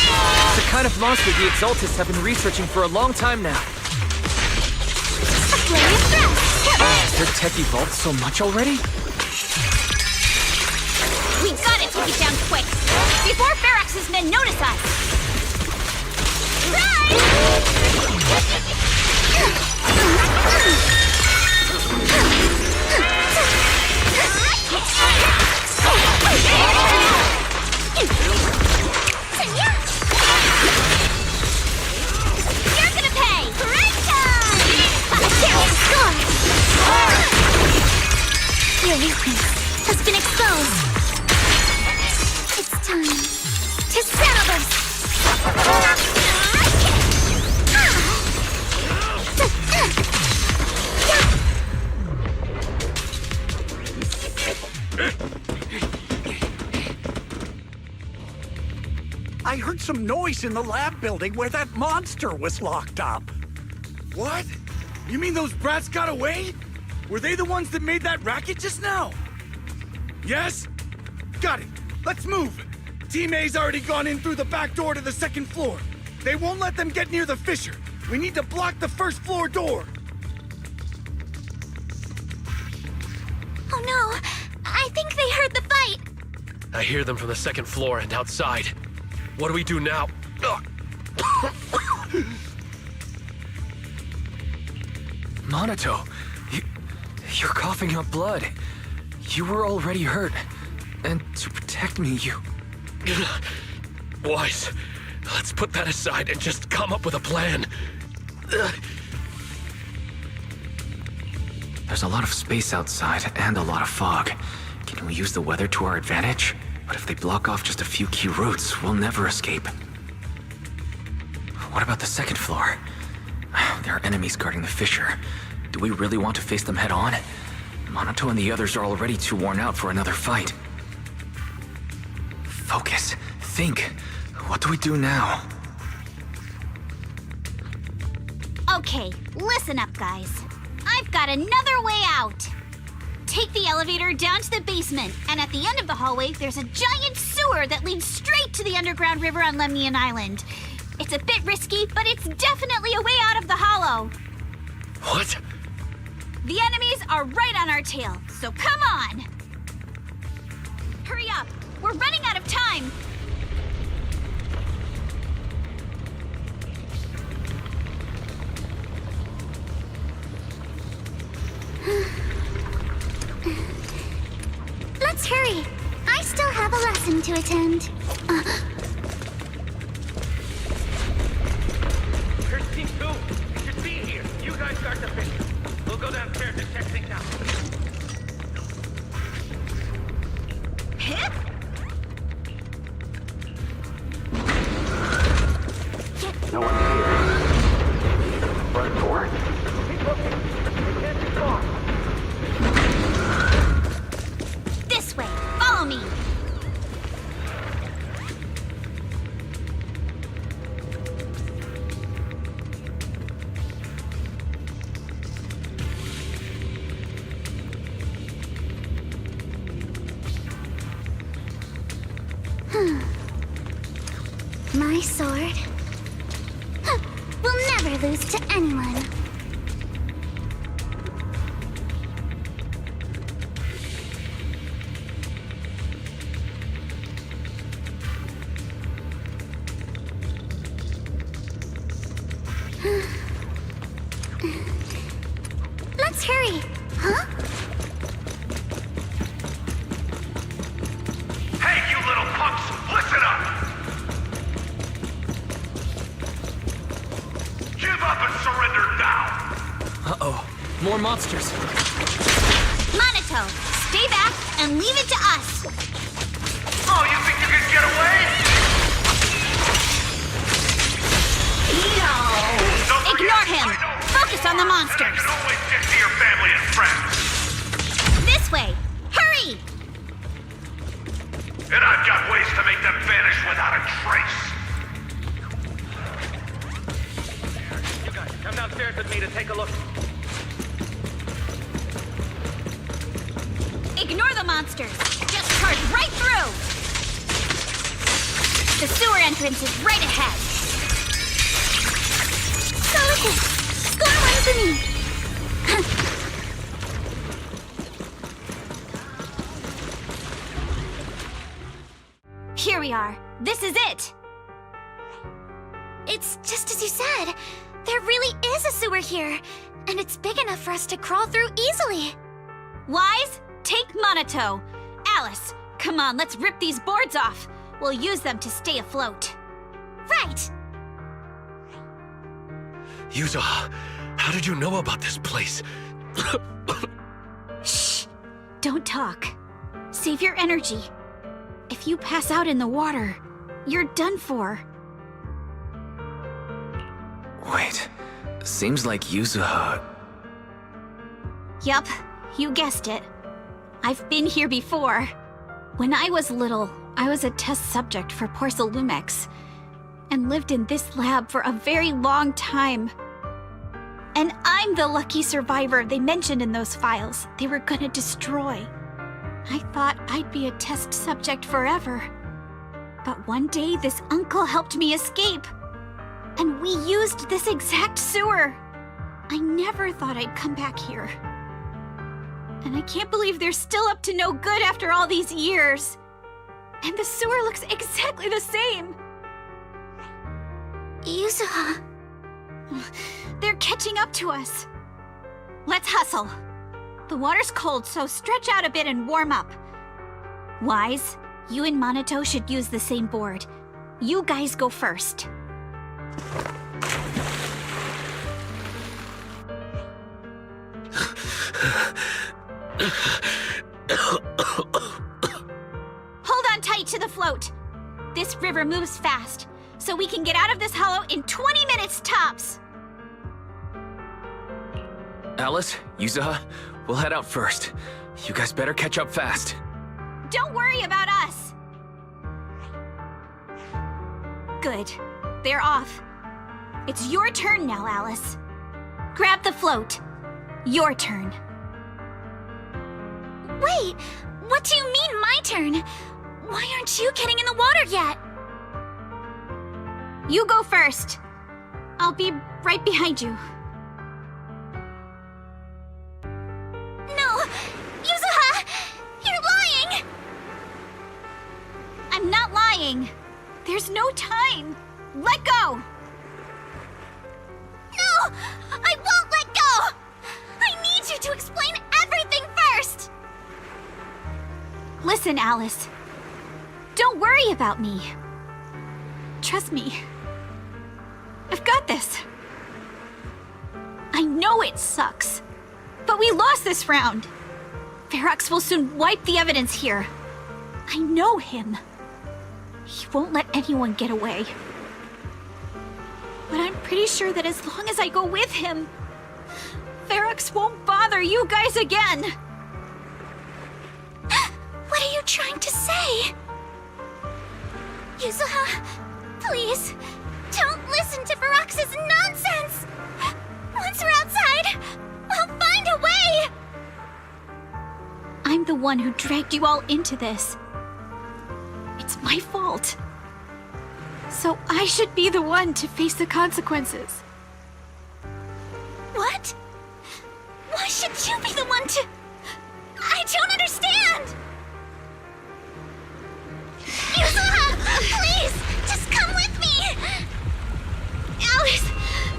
It's the kind of monster the Exaltists have been researching for a long time now. A flurry of breath. Has their tech evolved so much already? We gotta take it down quick! Before Ferox's men notice us! You're gonna pay! Right time! Your weakness has been exposed. It's time to settle this. I heard some noise in the lab building where that monster was locked up. What? You mean those brats got away? Were they the ones that made that racket just now? Yes? Got it. Let's move. Team A's already gone in through the back door to the second floor. They won't let them get near the fissure. We need to block the first floor door. Oh no! I think they heard the fight! I hear them from the second floor and outside. What do we do now? Monato, you're coughing up blood. You were already hurt. And to protect me, you... Wise, let's put that aside and just come up with a plan. There's a lot of space outside and a lot of fog. Can we use the weather to our advantage? But if they block off just a few key routes, we'll never escape. What about the second floor? There are enemies guarding the fissure. Do we really want to face them head on? Monato and the others are already too worn out for another fight. Focus. Think. What do we do now? Okay, listen up, guys. I've got another way out. Take the elevator down to the basement, and at the end of the hallway, there's a giant sewer that leads straight to the underground river on Lemnian Island. It's a bit risky, but it's definitely a way out of the hollow. What? The enemies are right on our tail, so come on! Hurry up! We're running out of time! Let's hurry. I still have a lesson to attend. Here's Team 2. It should be here. You guys start the fissure. We'll go downstairs and check things out. Hip? my sword. We'll never lose to anyone. Let's hurry. Huh? Hey, you little punks! Listen up! Give up and surrender now! Uh-oh. More monsters. Monato, stay back and leave it to us. Oh, you think you can get away? Ignore him. Focus on the monsters. You can always get to your family and friends. This way. Hurry! And I've got ways to make them vanish without a trace. You guys, come downstairs with me to take a look. Ignore the monsters. Just charge right through. The sewer entrance is right ahead. Solid. Score one for me. Here we are. This is it. It's just as you said. There really is a sewer here, and it's big enough for us to crawl through easily. Wise, take Monato. Alice, come on, let's rip these boards off. We'll use them to stay afloat. Right. Yuza, how did you know about this place? Shh. Don't talk. Save your energy. If you pass out in the water, you're done for. Wait. Seems like Yuzuha... Yup, you guessed it. I've been here before. When I was little, I was a test subject for Porcelumex, and lived in this lab for a very long time. And I'm the lucky survivor they mentioned in those files they were gonna destroy. I thought I'd be a test subject forever. But one day, this uncle helped me escape. And we used this exact sewer. I never thought I'd come back here. And I can't believe they're still up to no good after all these years. And the sewer looks exactly the same. Yuzuha. They're catching up to us. Let's hustle. The water's cold, so stretch out a bit and warm up. Wise, you and Monato should use the same board. You guys go first. Hold on tight to the float. This river moves fast, so we can get out of this hollow in 20 minutes tops. Alice, Yuzuha, we'll head out first. You guys better catch up fast. Don't worry about us. Good. They're off. It's your turn now, Alice. Grab the float. Your turn. Wait, what do you mean my turn? Why aren't you getting in the water yet? You go first. I'll be right behind you. No! Yuzuha! You're lying! I'm not lying. There's no time. Let go! No! I won't let go! I need you to explain everything first! Listen, Alice. Don't worry about me. Trust me. I've got this. I know it sucks, but we lost this round. Ferox will soon wipe the evidence here. I know him. He won't let anyone get away. But I'm pretty sure that as long as I go with him, Ferox won't bother you guys again. What are you trying to say? Yuzuha, please, don't listen to Ferox's nonsense! Once we're outside, we'll find a way! I'm the one who dragged you all into this. It's my fault. So I should be the one to face the consequences. What? Why should you be the one to... I don't understand! Yuzuha! Please! Just come with me! Alice!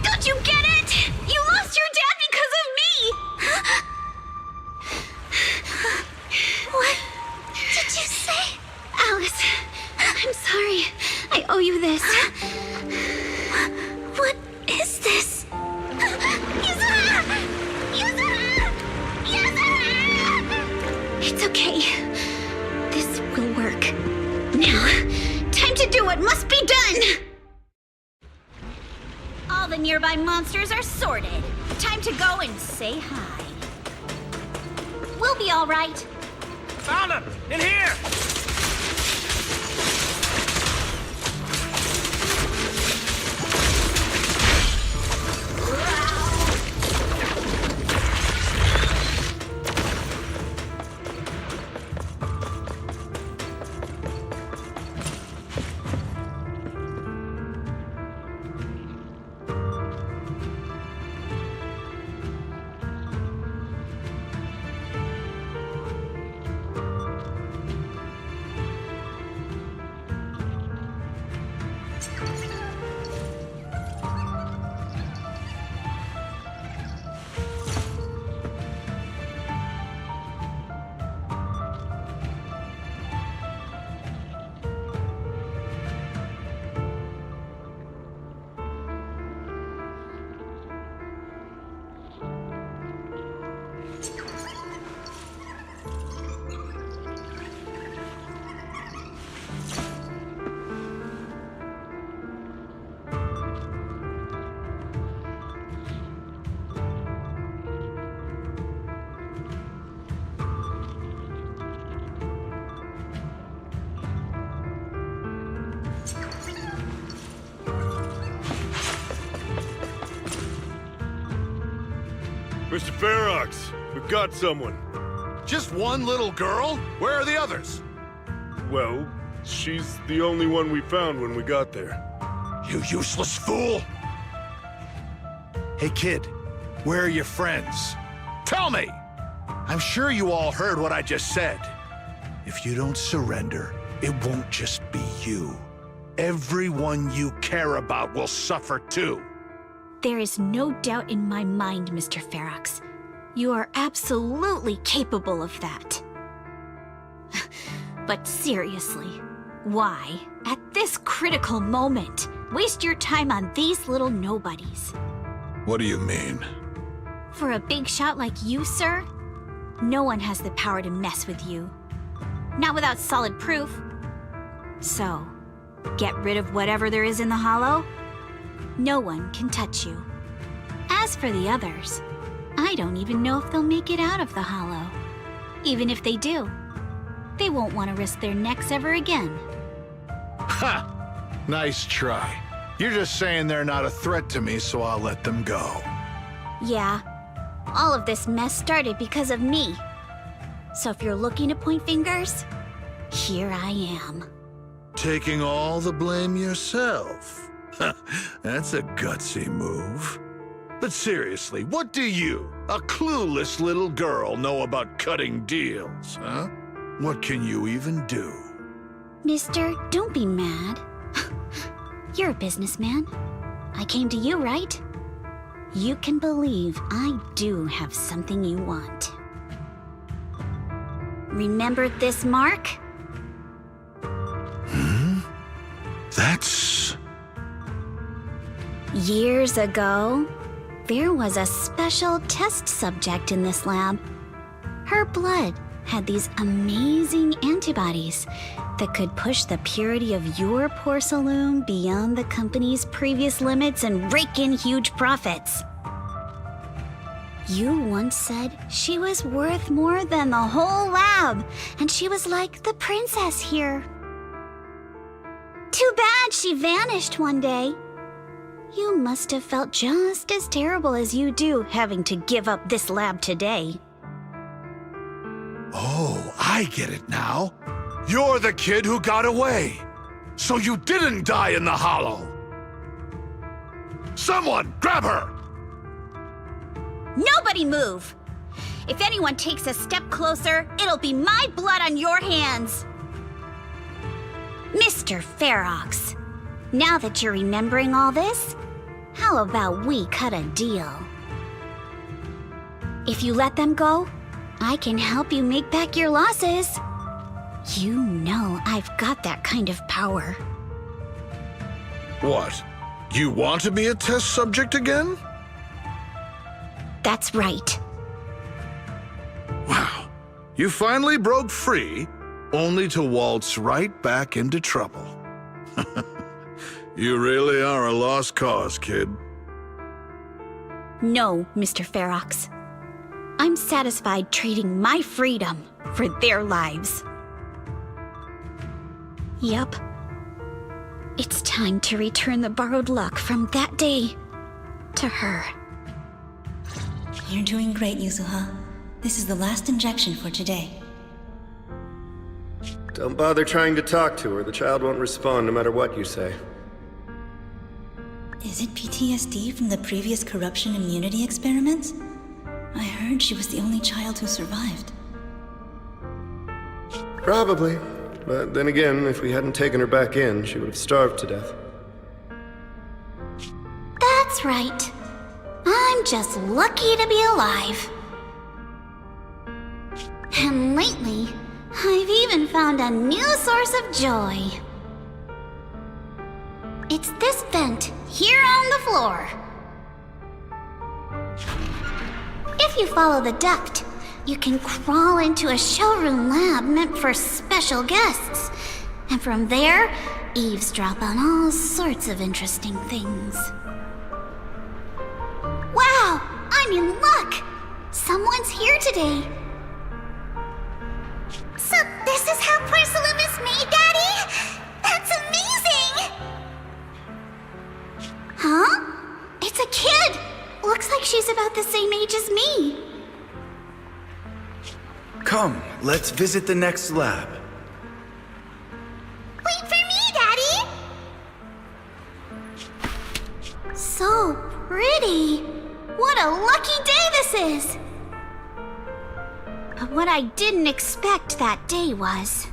Don't you get it? You lost your dad because of me! What did you say? Alice, I'm sorry. I owe you this. What is this? Yuzuha! Yuzuha! Yuzuha! It's okay. This will work. Now, time to do what must be done! All the nearby monsters are sorted. Time to go and say hi. We'll be all right. Found him! In here! Mr. Ferox, we've got someone. Just one little girl? Where are the others? Well, she's the only one we found when we got there. You useless fool! Hey kid, where are your friends? Tell me! I'm sure you all heard what I just said. If you don't surrender, it won't just be you. Everyone you care about will suffer too. There is no doubt in my mind, Mr. Ferox. You are absolutely capable of that. But seriously, why, at this critical moment, waste your time on these little nobodies? What do you mean? For a big shot like you, sir, no one has the power to mess with you. Not without solid proof. So, get rid of whatever there is in the hollow. No one can touch you. As for the others, I don't even know if they'll make it out of the hollow. Even if they do, they won't want to risk their necks ever again. Ha! Nice try. You're just saying they're not a threat to me, so I'll let them go. Yeah, all of this mess started because of me. So if you're looking to point fingers, here I am. Taking all the blame yourself. That's a gutsy move. But seriously, what do you, a clueless little girl, know about cutting deals, huh? What can you even do? Mister, don't be mad. You're a businessman. I came to you, right? You can believe I do have something you want. Remember this mark? That's... Years ago, there was a special test subject in this lab. Her blood had these amazing antibodies that could push the purity of your porcelain beyond the company's previous limits and rake in huge profits. You once said she was worth more than the whole lab, and she was like the princess here. Too bad she vanished one day. You must have felt just as terrible as you do having to give up this lab today. Oh, I get it now. You're the kid who got away. So you didn't die in the hollow! Someone, grab her! Nobody move! If anyone takes a step closer, it'll be my blood on your hands! Mr. Ferox, now that you're remembering all this, how about we cut a deal? If you let them go, I can help you make back your losses. You know I've got that kind of power. What? You want to be a test subject again? That's right. Wow. You finally broke free, only to waltz right back into trouble. You really are a lost cause, kid. No, Mr. Ferox. I'm satisfied trading my freedom for their lives. Yup. It's time to return the borrowed luck from that day to her. You're doing great, Yuzuha. This is the last injection for today. Don't bother trying to talk to her. The child won't respond no matter what you say. Is it PTSD from the previous corruption immunity experiments? I heard she was the only child who survived. Probably. But then again, if we hadn't taken her back in, she would have starved to death. That's right. I'm just lucky to be alive. And lately, I've even found a new source of joy. It's this vent here on the floor. If you follow the duct, you can crawl into a showroom lab meant for special guests. And from there, eavesdrop on all sorts of interesting things. Wow! I'm in luck! Someone's here today. So this is how porcelain is made, Daddy? That's amazing! Huh? It's a kid! Looks like she's about the same age as me. Come, let's visit the next lab. Wait for me, Daddy! So pretty. What a lucky day this is! But what I didn't expect that day was...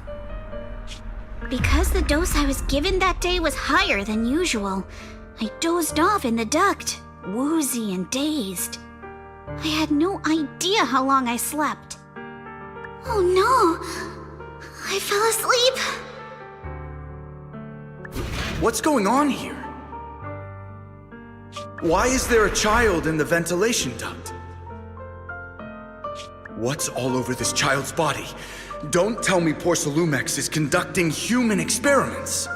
because the dose I was given that day was higher than usual, I dozed off in the duct, woozy and dazed. I had no idea how long I slept. Oh no! I fell asleep! What's going on here? Why is there a child in the ventilation duct? What's all over this child's body? Don't tell me Porcelumex is conducting human experiments.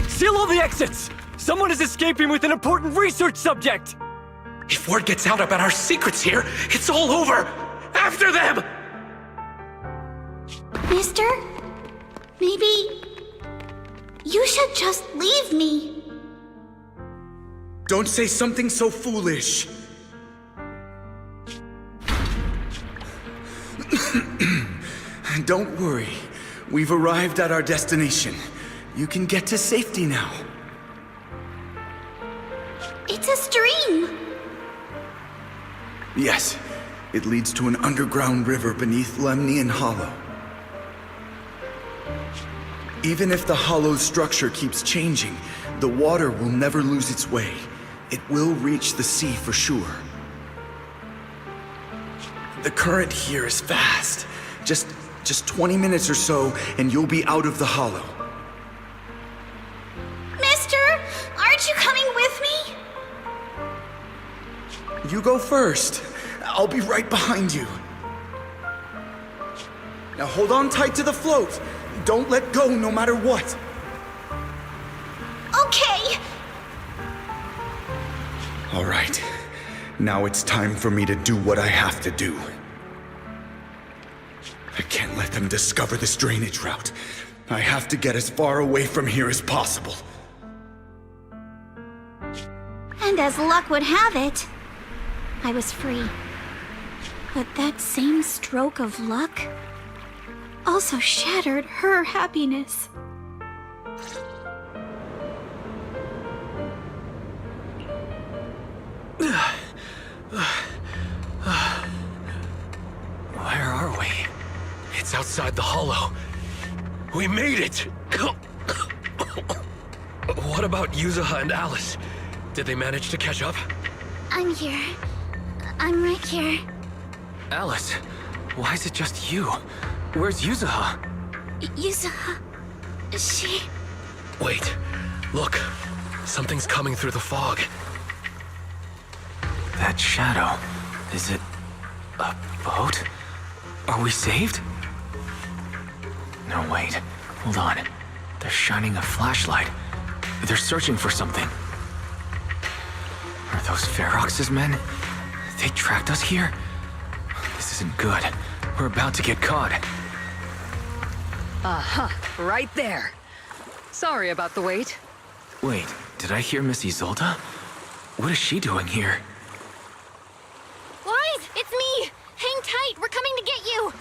Seal all the exits! Someone is escaping with an important research subject! If word gets out about our secrets here, it's all over! After them! Mister? Maybe... you should just leave me. Don't say something so foolish. Don't worry. We've arrived at our destination. You can get to safety now. It's a stream. Yes, it leads to an underground river beneath Lemnian Hollow. Even if the hollow's structure keeps changing, the water will never lose its way. It will reach the sea for sure. The current here is fast. Just 20 minutes or so, and you'll be out of the hollow. Mister, aren't you coming with me? You go first. I'll be right behind you. Now hold on tight to the float. Don't let go no matter what. Okay. All right. Now it's time for me to do what I have to do. I can't let them discover this drainage route. I have to get as far away from here as possible. And as luck would have it, I was free. But that same stroke of luck also shattered her happiness. Where are we? It's outside the hollow. We made it! What about Yuzuha and Alice? Did they manage to catch up? I'm here. I'm right here. Alice, why is it just you? Where's Yuzuha? Yuzuha... she... Wait, look. Something's coming through the fog. That shadow, is it a boat? Are we saved? No, wait. Hold on. They're shining a flashlight. They're searching for something. Are those Ferox's men? They tracked us here? This isn't good. We're about to get caught. Uh-huh. Right there. Sorry about the wait. Wait, did I hear Miss Isolde? What is she doing here? Wise, it's me! Hang tight, we're coming to get you!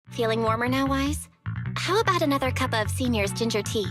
Feeling warmer now, Wise? How about another cup of Senior's ginger tea?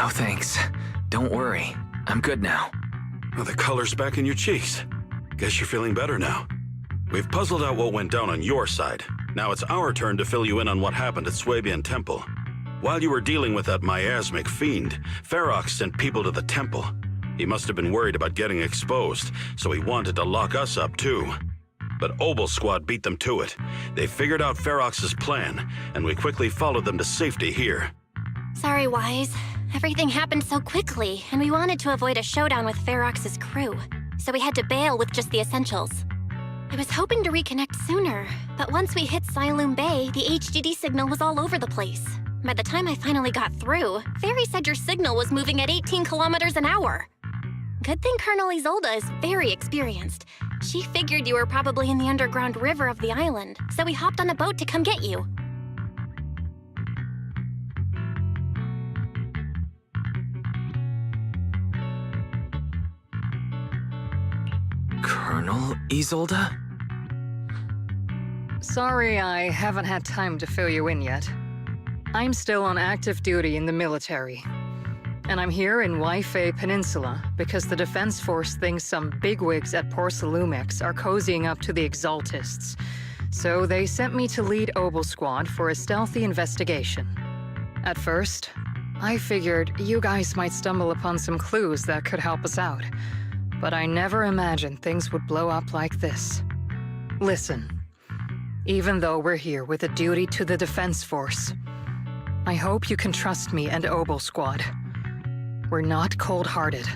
No thanks. Don't worry. I'm good now. Well, the color's back in your cheeks. Guess you're feeling better now. We've puzzled out what went down on your side. Now it's our turn to fill you in on what happened at Swabian Temple. While you were dealing with that miasmic fiend, Ferox sent people to the temple. He must have been worried about getting exposed, so he wanted to lock us up too. But Obel Squad beat them to it. They figured out Ferox's plan, and we quickly followed them to safety here. Sorry, Wise. Everything happened so quickly, and we wanted to avoid a showdown with Ferox's crew, so we had to bail with just the essentials. I was hoping to reconnect sooner, but once we hit Siloam Bay, the HDD signal was all over the place. By the time I finally got through, Fairy said your signal was moving at 18 kilometers an hour. Good thing Colonel Isolde is very experienced. She figured you were probably in the underground river of the island, so we hopped on a boat to come get you. Colonel Isolde? Sorry I haven't had time to fill you in yet. I'm still on active duty in the military. And I'm here in Waifei Peninsula because the Defense Force thinks some bigwigs at Porcelumex are cozying up to the Exaltists. So they sent me to lead Obel Squad for a stealthy investigation. At first, I figured you guys might stumble upon some clues that could help us out. But I never imagined things would blow up like this. Listen, even though we're here with a duty to the Defense Force, I hope you can trust me and Obel Squad. We're not cold-hearted.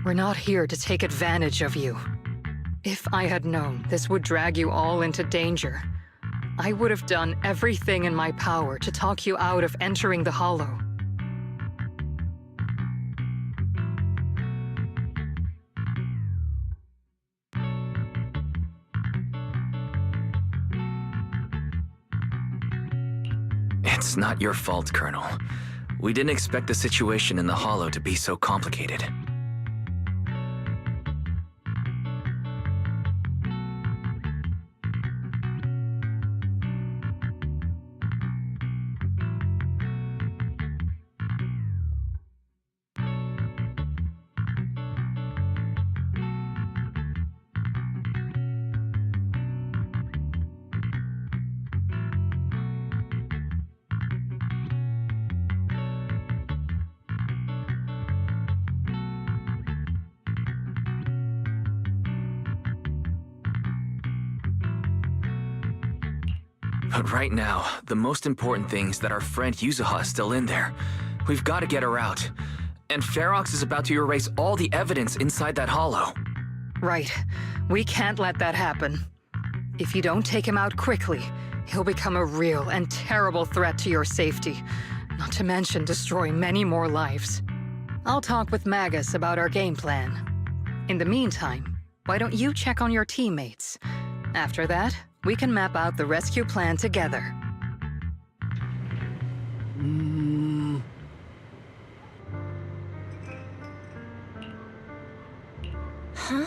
We're not here to take advantage of you. If I had known this would drag you all into danger, I would have done everything in my power to talk you out of entering the Hollow. It's not your fault, Colonel. We didn't expect the situation in the Hollow to be so complicated. But right now, the most important thing is that our friend Yuzuha is still in there. We've got to get her out. And Ferox is about to erase all the evidence inside that hollow. Right. We can't let that happen. If you don't take him out quickly, he'll become a real and terrible threat to your safety, not to mention destroy many more lives. I'll talk with Magus about our game plan. In the meantime, why don't you check on your teammates? After that, we can map out the rescue plan together. Huh?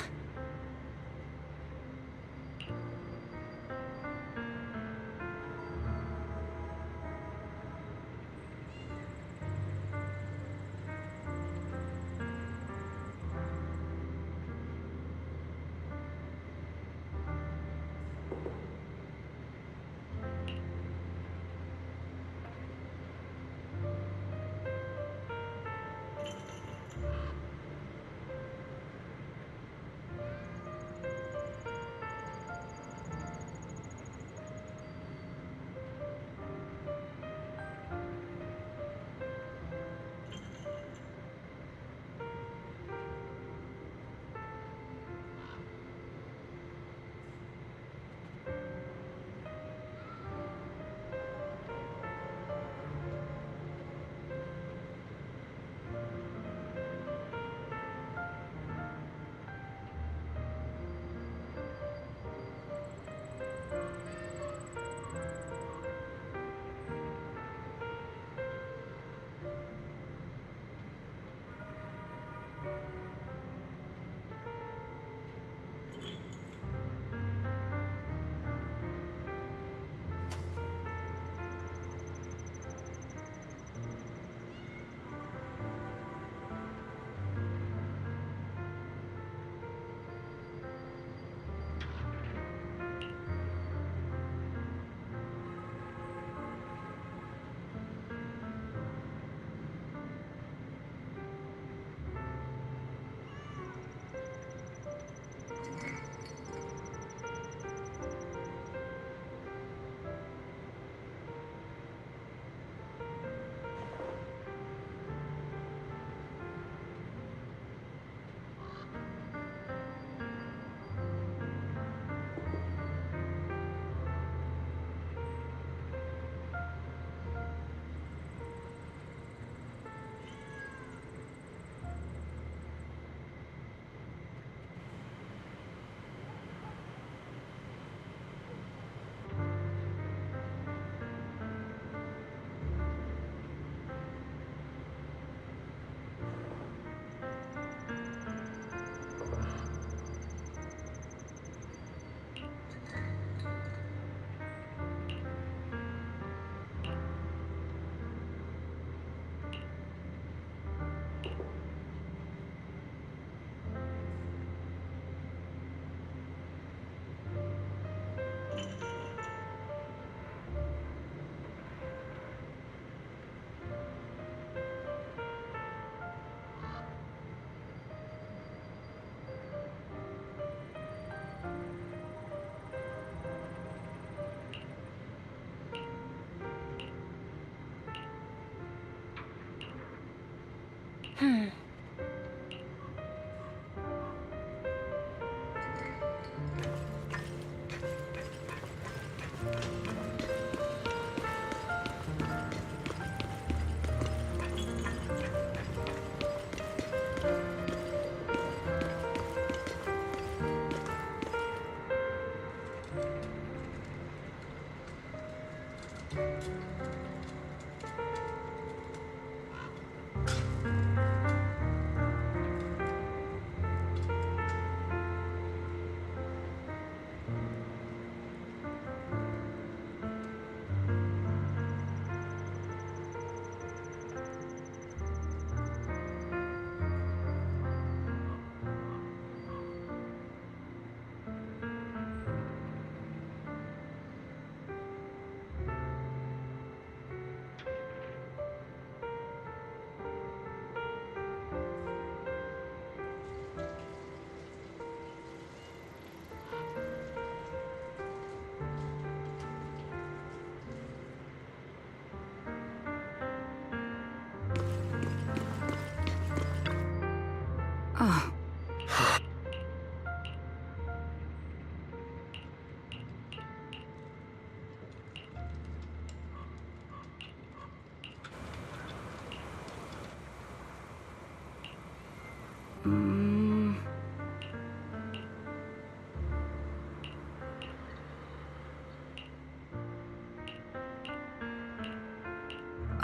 Oh.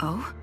Oh?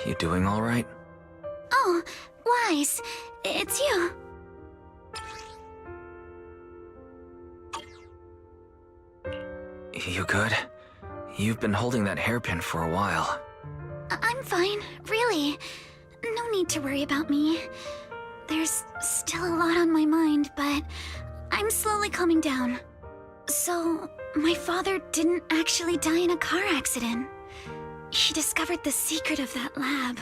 You doing all right? Oh, Wise, it's you. You good? You've been holding that hairpin for a while. I'm fine, really. No need to worry about me. There's still a lot on my mind, but I'm slowly calming down. So, my father didn't actually die in a car accident. He discovered the secret of that lab.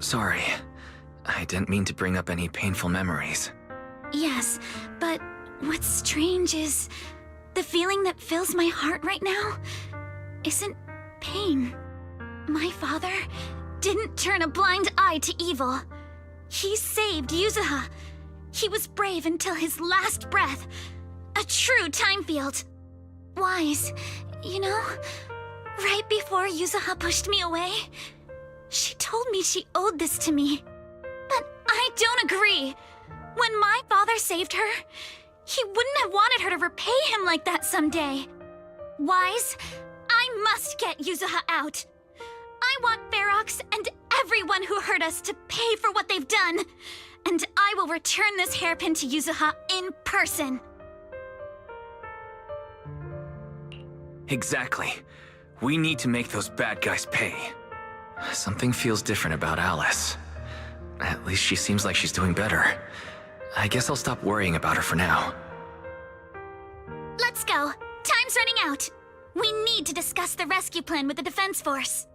Sorry. I didn't mean to bring up any painful memories. Yes, but what's strange is the feeling that fills my heart right now isn't pain. My father didn't turn a blind eye to evil. He saved Yuzuha. He was brave until his last breath. A true time field. Wise, you know, right before Yuzuha pushed me away, she told me she owed this to me. But I don't agree. When my father saved her, he wouldn't have wanted her to repay him like that someday. Wise, I must get Yuzuha out. I want Ferox and everyone who hurt us to pay for what they've done. And I will return this hairpin to Yuzuha in person. Exactly. We need to make those bad guys pay. Something feels different about Alice. At least she seems like she's doing better. I guess I'll stop worrying about her for now. Let's go. Time's running out. We need to discuss the rescue plan with the Defense Force.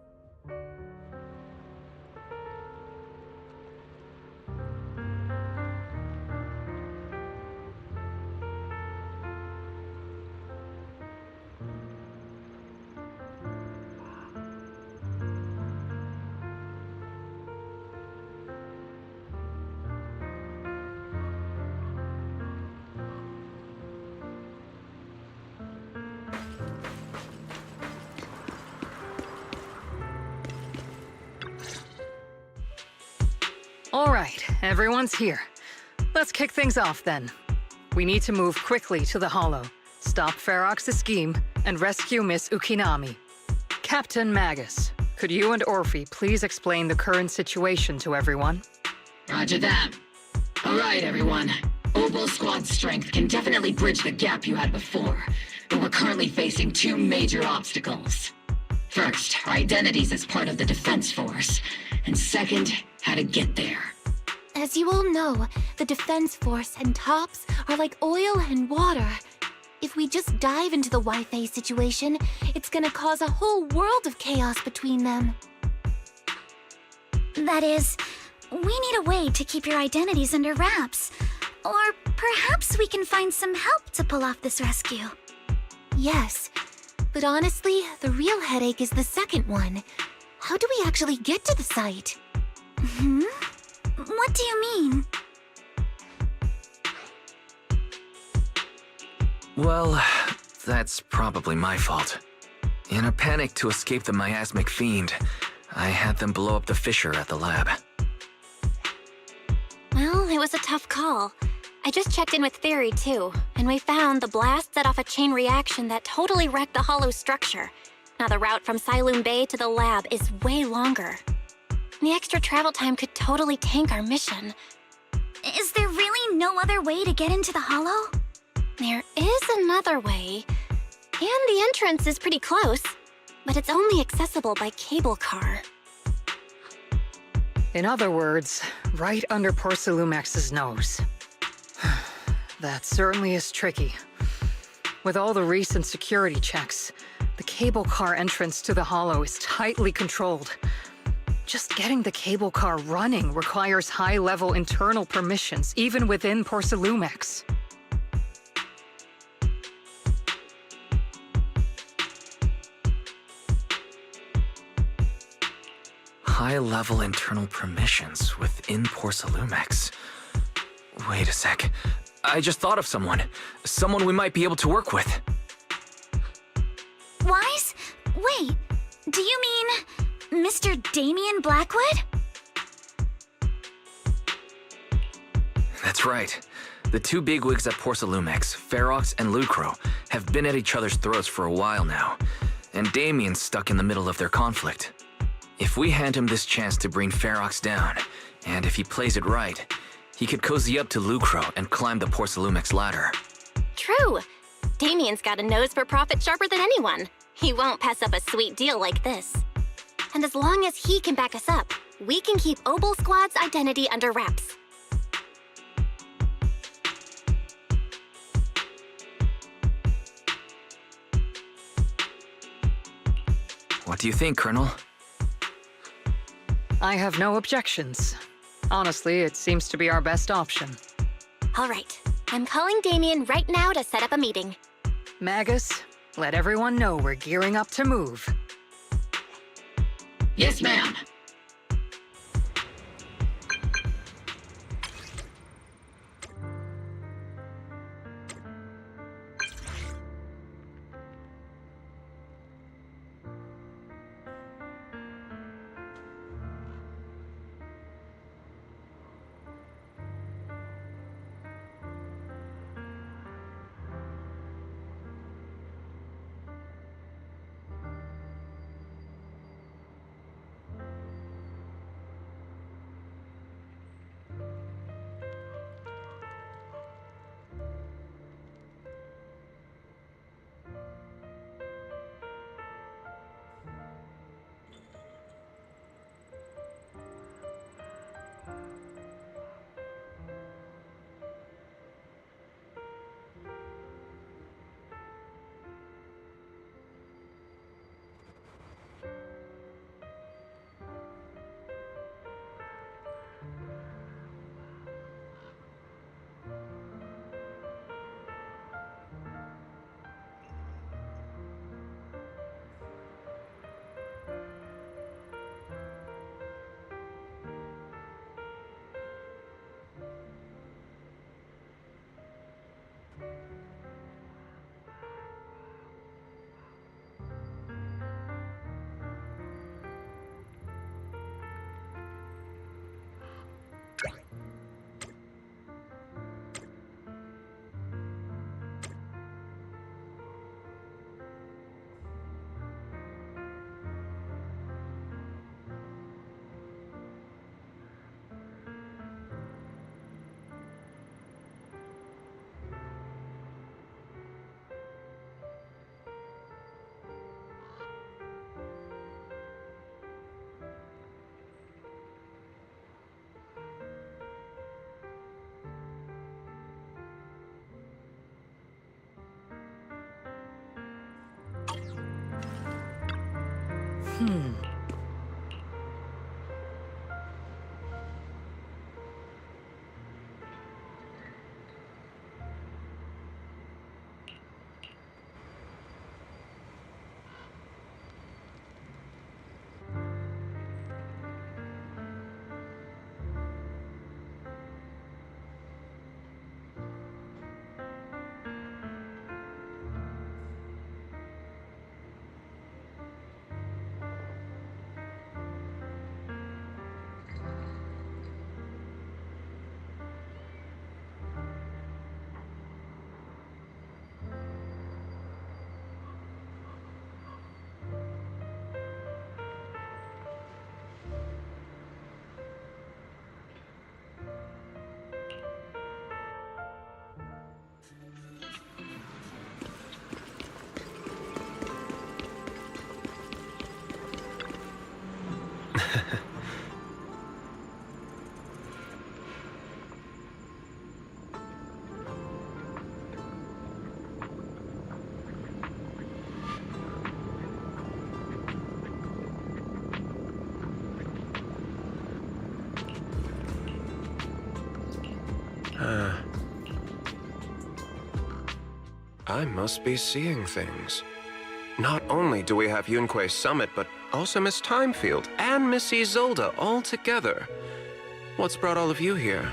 All right, everyone's here. Let's kick things off then. We need to move quickly to the Hollow, stop Ferox's scheme, and rescue Miss Ukinami. Captain Magus, could you and Orphe please explain the current situation to everyone? Roger that. All right, everyone. Obel Squad's strength can definitely bridge the gap you had before, but we're currently facing two major obstacles. First, our identities as part of the Defense Force, and second, how to get there. As you all know, the Defense Force and TOPS are like oil and water. If we just dive into the Wi-Fi situation, it's gonna cause a whole world of chaos between them. That is, we need a way to keep your identities under wraps. Or perhaps we can find some help to pull off this rescue. Yes, but honestly, the real headache is the second one. How do we actually get to the site? Hmm? What do you mean? Well, that's probably my fault. In a panic to escape the miasmic fiend, I had them blow up the fissure at the lab. Well, it was a tough call. I just checked in with Theory too, and we found the blast set off a chain reaction that totally wrecked the Hollow structure. Now the route from Siloon Bay to the lab is way longer. The extra travel time could totally tank our mission. Is there really no other way to get into the Hollow? There is another way, and the entrance is pretty close, but it's only accessible by cable car. In other words, right under Porcelumex's nose. That certainly is tricky. With all the recent security checks, the cable car entrance to the Hollow is tightly controlled. Just getting the cable car running requires high-level internal permissions, even within Porcelumex. High-level internal permissions within Porcelumex. Wait a sec. I just thought of someone. Someone we might be able to work with. Wise? Wait, do you mean Mr. Damien Blackwood? That's right. The two bigwigs at Porcelumex, Ferox and Lucro, have been at each other's throats for a while now, and Damien's stuck in the middle of their conflict. If we hand him this chance to bring Ferox down, and if he plays it right, he could cozy up to Lucro and climb the Porcelumex ladder. True. Damien's got a nose for profit sharper than anyone. He won't pass up a sweet deal like this. And as long as he can back us up, we can keep Obel Squad's identity under wraps. What do you think, Colonel? I have no objections. Honestly, it seems to be our best option. All right. I'm calling Damien right now to set up a meeting. Magus, let everyone know we're gearing up to move. Yes, ma'am. I must be seeing things. Not only do we have Yunquei Summit, but also Miss Timefield and Miss Isolde all together. What's brought all of you here?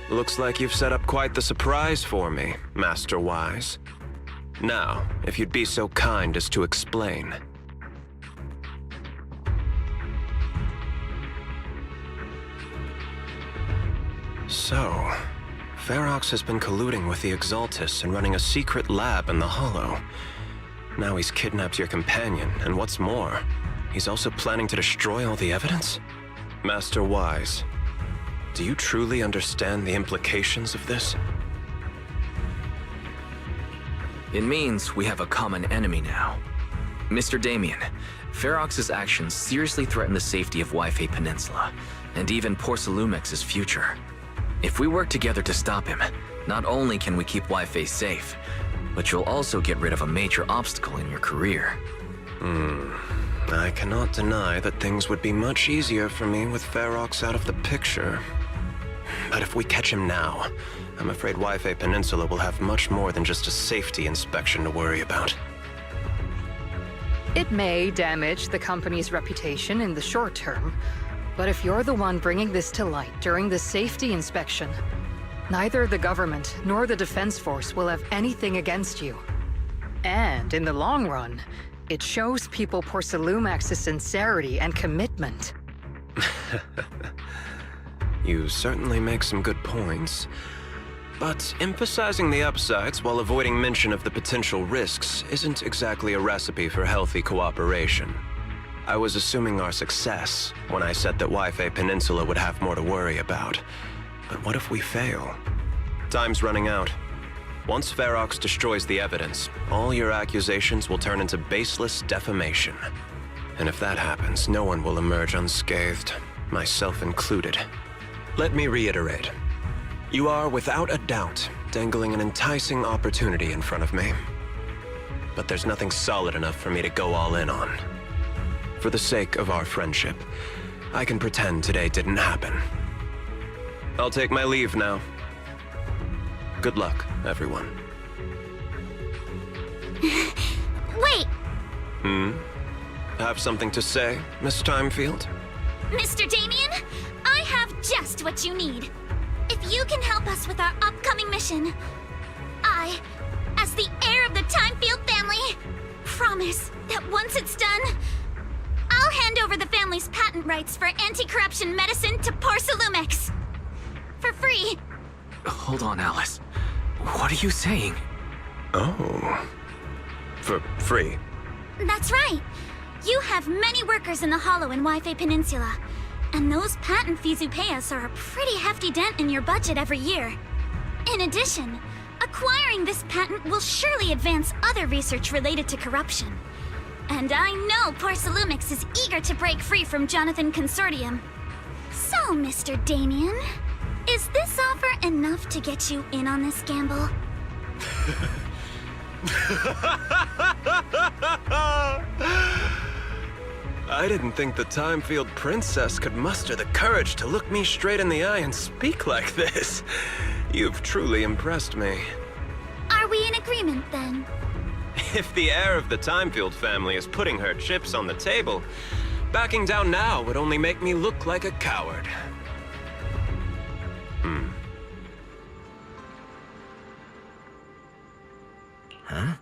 Looks like you've set up quite the surprise for me, Master Wise. Now, if you'd be so kind as to explain. So, Ferox has been colluding with the Exaltus and running a secret lab in the Hollow. Now he's kidnapped your companion, and what's more, he's also planning to destroy all the evidence? Master Wise, do you truly understand the implications of this? It means we have a common enemy now. Mr. Damien, Ferox's actions seriously threaten the safety of Wi-Fi Peninsula, and even Porcelumex's future. If we work together to stop him, not only can we keep Wi-Fi safe, but you'll also get rid of a major obstacle in your career. I cannot deny that things would be much easier for me with Ferox out of the picture. But if we catch him now, I'm afraid Wi-Fi Peninsula will have much more than just a safety inspection to worry about. It may damage the company's reputation in the short term, but if you're the one bringing this to light during the safety inspection, neither the government nor the Defense Force will have anything against you. And in the long run, it shows people Porcelumex's sincerity and commitment. You certainly make some good points. But emphasizing the upsides while avoiding mention of the potential risks isn't exactly a recipe for healthy cooperation. I was assuming our success when I said that Wi-Fi Peninsula would have more to worry about. But what if we fail? Time's running out. Once Ferox destroys the evidence, all your accusations will turn into baseless defamation. And if that happens, no one will emerge unscathed, myself included. Let me reiterate. You are, without a doubt, dangling an enticing opportunity in front of me. But there's nothing solid enough for me to go all in on. For the sake of our friendship, I can pretend today didn't happen. I'll take my leave now. Good luck, everyone. Wait! Have something to say, Miss Timefield? Mr. Damien, I have just what you need. If you can help us with our upcoming mission, I, as the heir of the Timefield family, promise that once it's done, I'll hand over the family's patent rights for anti-corruption medicine to Porcelumex. For free. Hold on, Alice. What are you saying? Oh. For free? That's right. You have many workers in the Hollow and Wi-Fi Peninsula, and those patent fees you pay us are a pretty hefty dent in your budget every year. In addition, acquiring this patent will surely advance other research related to corruption. And I know Porcelumex is eager to break free from Jonathan Consortium. So, Mr. Damien, is this offer enough to get you in on this gamble? I didn't think the Time-Field Princess could muster the courage to look me straight in the eye and speak like this. You've truly impressed me. Are we in agreement then? If the heir of the Time-Field family is putting her chips on the table, backing down now would only make me look like a coward. Huh?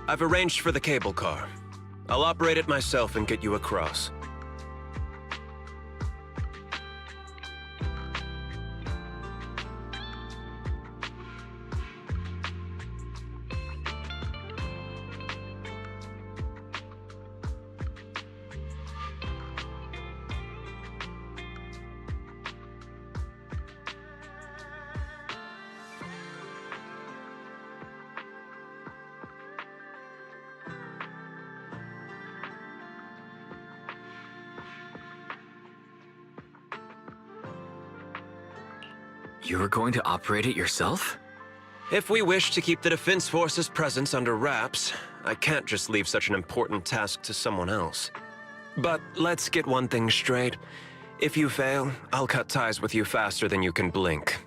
I've arranged for the cable car. I'll operate it myself and get you across. You're going to operate it yourself? If we wish to keep the Defense Force's presence under wraps, I can't just leave such an important task to someone else. But let's get one thing straight. If you fail, I'll cut ties with you faster than you can blink.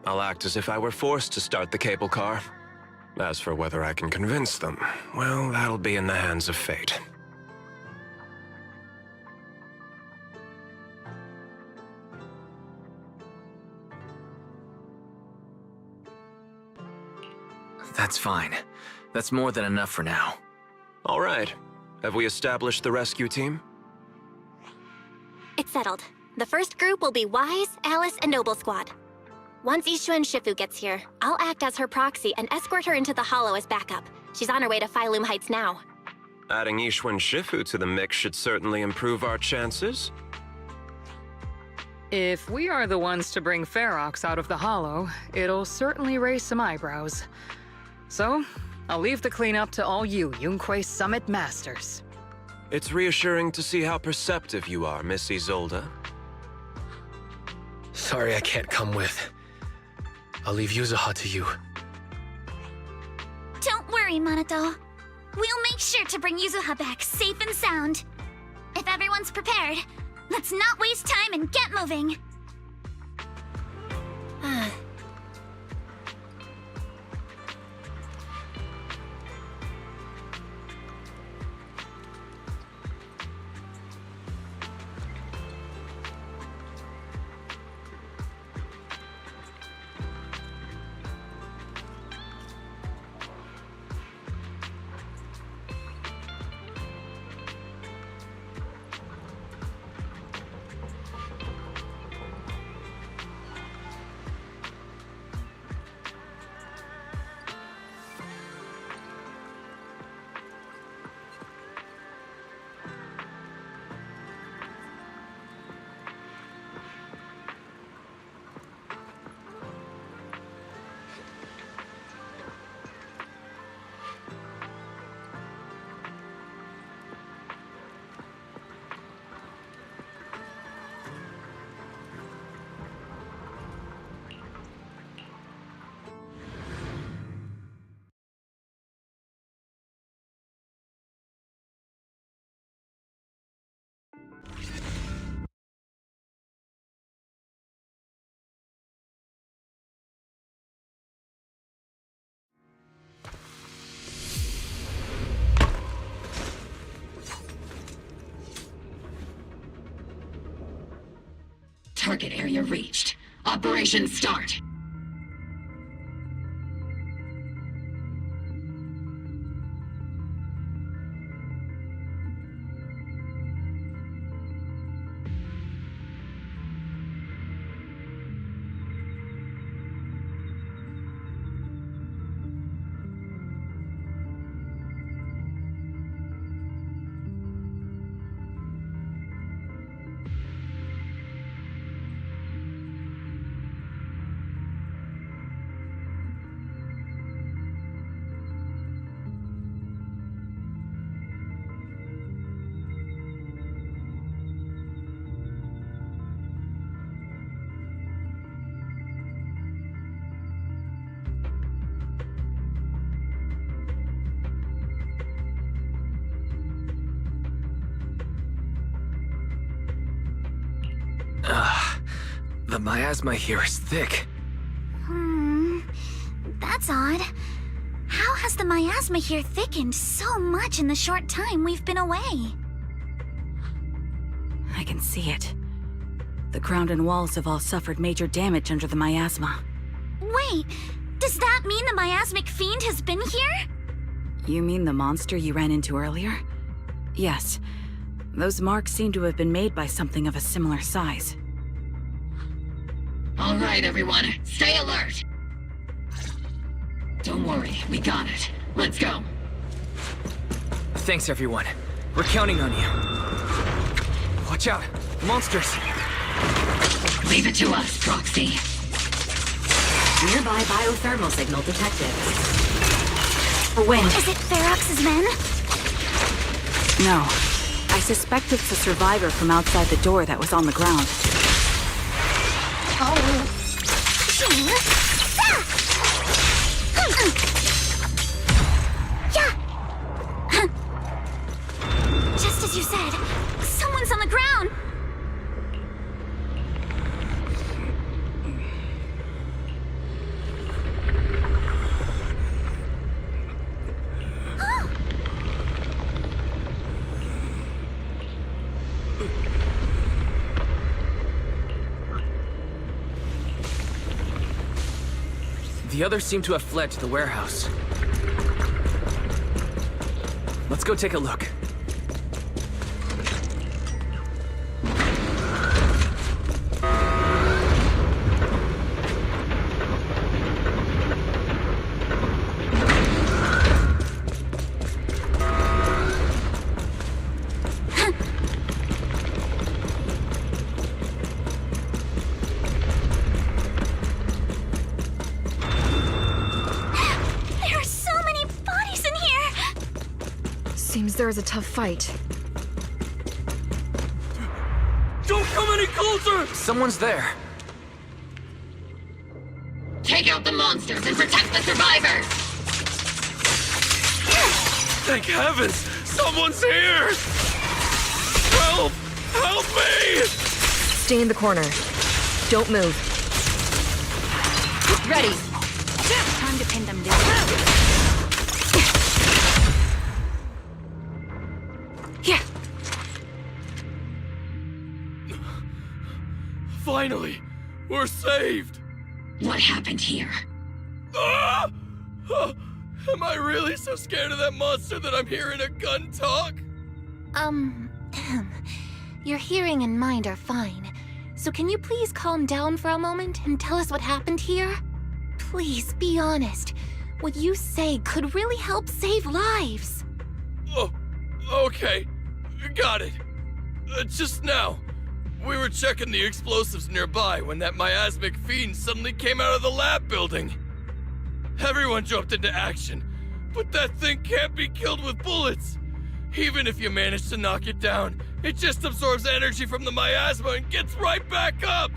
I'll act as if I were forced to start the cable car. As for whether I can convince them, well, that'll be in the hands of fate. That's fine. That's more than enough for now. All right. Have we established the rescue team? It's settled. The first group will be Wise, Alice, and Noble Squad. Once Ishuen Shifu gets here, I'll act as her proxy and escort her into the Hollow as backup. She's on her way to Phylum Heights now. Adding Ishuen Shifu to the mix should certainly improve our chances. If we are the ones to bring Ferox out of the Hollow, it'll certainly raise some eyebrows. So, I'll leave the cleanup to all you Yunquei Summit Masters. It's reassuring to see how perceptive you are, Miss Isolde. Sorry I can't come with. I'll leave Yuzuha to you. Don't worry, Minato. We'll make sure to bring Yuzuha back safe and sound. If everyone's prepared, let's not waste time and get moving. target area reached. Operation start. The miasma here is thick. That's odd. How has the miasma here thickened so much in the short time we've been away? I can see it. The ground and walls have all suffered major damage under the miasma. Wait, does that mean the miasmic fiend has been here? You mean the monster you ran into earlier? Yes. Those marks seem to have been made by something of a similar size. All right, everyone, stay alert. Don't worry, we got it. Let's go. Thanks, everyone. We're counting on you. Watch out! Monsters! Leave it to us, Proxy. Nearby biothermal signal detected. A wind. Is it Ferox's men? No. I suspect it's a survivor from outside the door that was on the ground. Just as you said, someone's on the ground. The others seem to have fled to the warehouse. Let's go take a look. Seems there is a tough fight. Don't come any closer! Someone's there. Take out the monsters and protect the survivors! Thank heavens! Someone's here! Help! Help me! Stay in the corner. Don't move. Ready. Time to pin them down. Yeah. Finally! We're saved! What happened here? Ah! Oh, am I really so scared of that monster that I'm hearing a gun talk? Your hearing and mind are fine. So can you please calm down for a moment and tell us what happened here? Please, be honest. What you say could really help save lives. Oh, okay. Got it. Just now, we were checking the explosives nearby when that miasmic fiend suddenly came out of the lab building. Everyone jumped into action, but that thing can't be killed with bullets. Even if you manage to knock it down, it just absorbs energy from the miasma and gets right back up!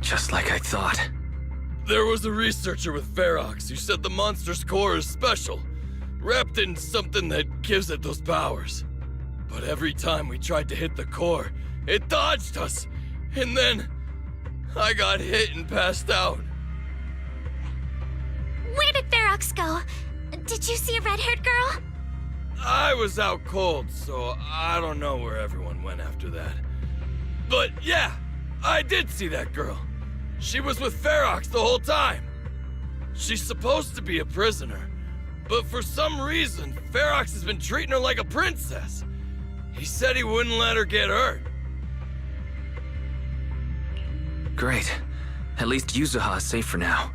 Just like I thought. There was a researcher with Ferox who said the monster's core is special, wrapped in something that gives it those powers. But every time we tried to hit the core, it dodged us, and then I got hit and passed out. Where did Ferox go? Did you see a red-haired girl? I was out cold, so I don't know where everyone went after that. But yeah, I did see that girl. She was with Ferox the whole time. She's supposed to be a prisoner, but for some reason, Ferox has been treating her like a princess. He said he wouldn't let her get hurt. Great. At least Yuzuha is safe for now.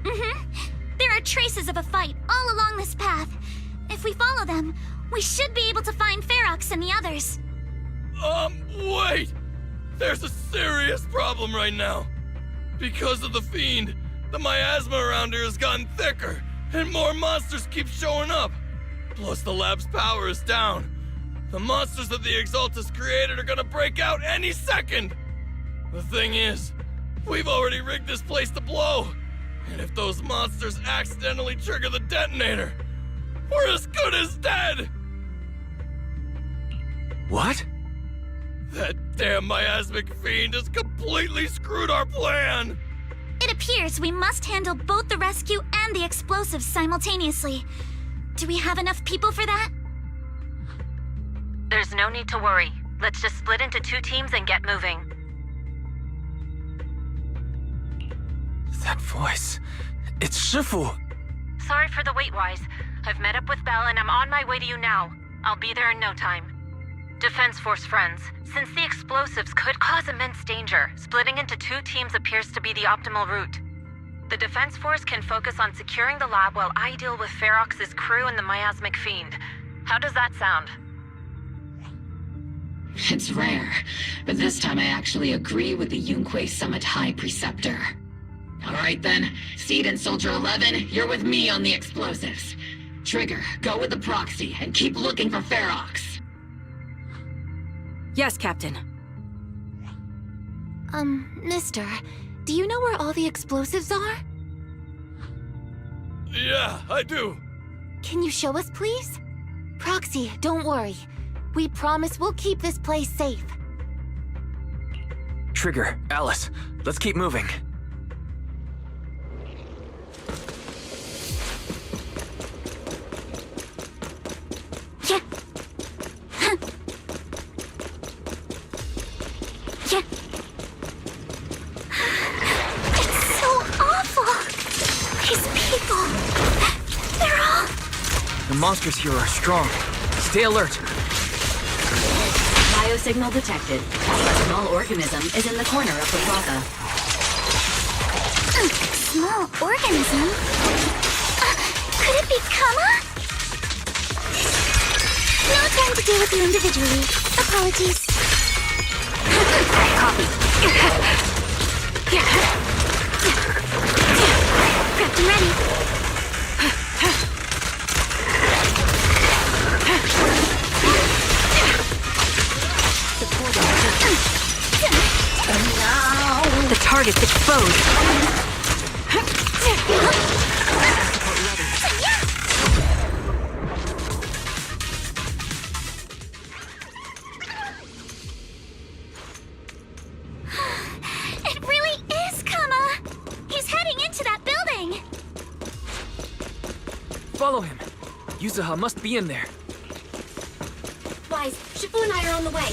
There are traces of a fight all along this path. If we follow them, we should be able to find Ferox and the others. Wait! There's a serious problem right now. Because of the Fiend, the miasma around here has gotten thicker, and more monsters keep showing up. Plus the lab's power is down. The monsters that the Exaltus created are gonna break out any second! The thing is, we've already rigged this place to blow. And if those monsters accidentally trigger the detonator, we're as good as dead! What? That damn miasmic fiend has completely screwed our plan! It appears we must handle both the rescue and the explosives simultaneously. Do we have enough people for that? There's no need to worry. Let's just split into 2 teams and get moving. That voice. It's Shifu! Sorry for the wait, Wise. I've met up with Belle and I'm on my way to you now. I'll be there in no time. Defense Force friends, since the explosives could cause immense danger, splitting into 2 teams appears to be the optimal route. The Defense Force can focus on securing the lab while I deal with Ferox's crew and the miasmic fiend. How does that sound? It's rare, but this time I actually agree with the Yunque Summit High Preceptor. Alright then, Seed and Soldier 11, you're with me on the explosives. Trigger, go with the proxy and keep looking for Ferox. Yes, Captain. Mister, do you know where all the explosives are? Yeah, I do. Can you show us, please? Proxy, don't worry. We promise we'll keep this place safe. Trigger, Alice, let's keep moving. Yeah. Huh. Yeah. It's so awful. These people. They're all... The monsters here are strong. Stay alert. Biosignal detected. A small organism is in the corner of the plaza. Small organism? Could it be Kama? No time to deal with you individually. Apologies. Copy. Prepped and ready. The target's exposed. It really is Kama! He's heading into that building! Follow him. Yuzuha must be in there. Wise, Shifu and I are on the way.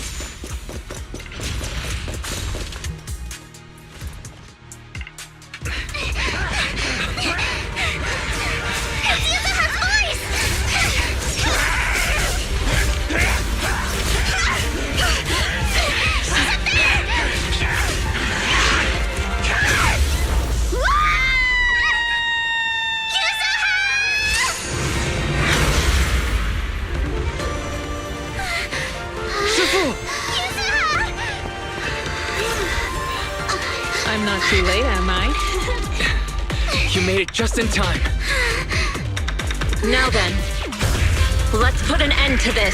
I'm not too late, am I? You made it just in time. Now then, let's put an end to this.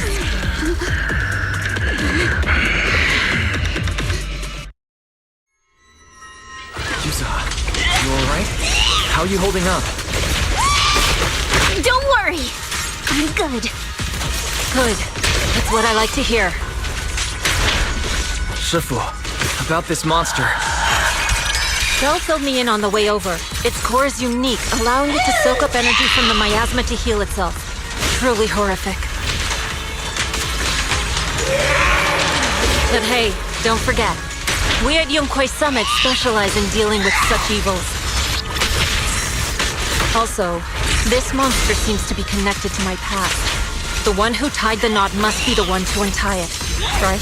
Yuzuha, you alright? How are you holding up? Don't worry! I'm good. Good. That's what I like to hear. Shifu, about this monster. Belle filled me in on the way over. Its core is unique, allowing it to soak up energy from the miasma to heal itself. Truly horrific. But hey, don't forget, we at Yunkwei Summit specialize in dealing with such evils. Also, this monster seems to be connected to my past. The one who tied the knot must be the one to untie it, right?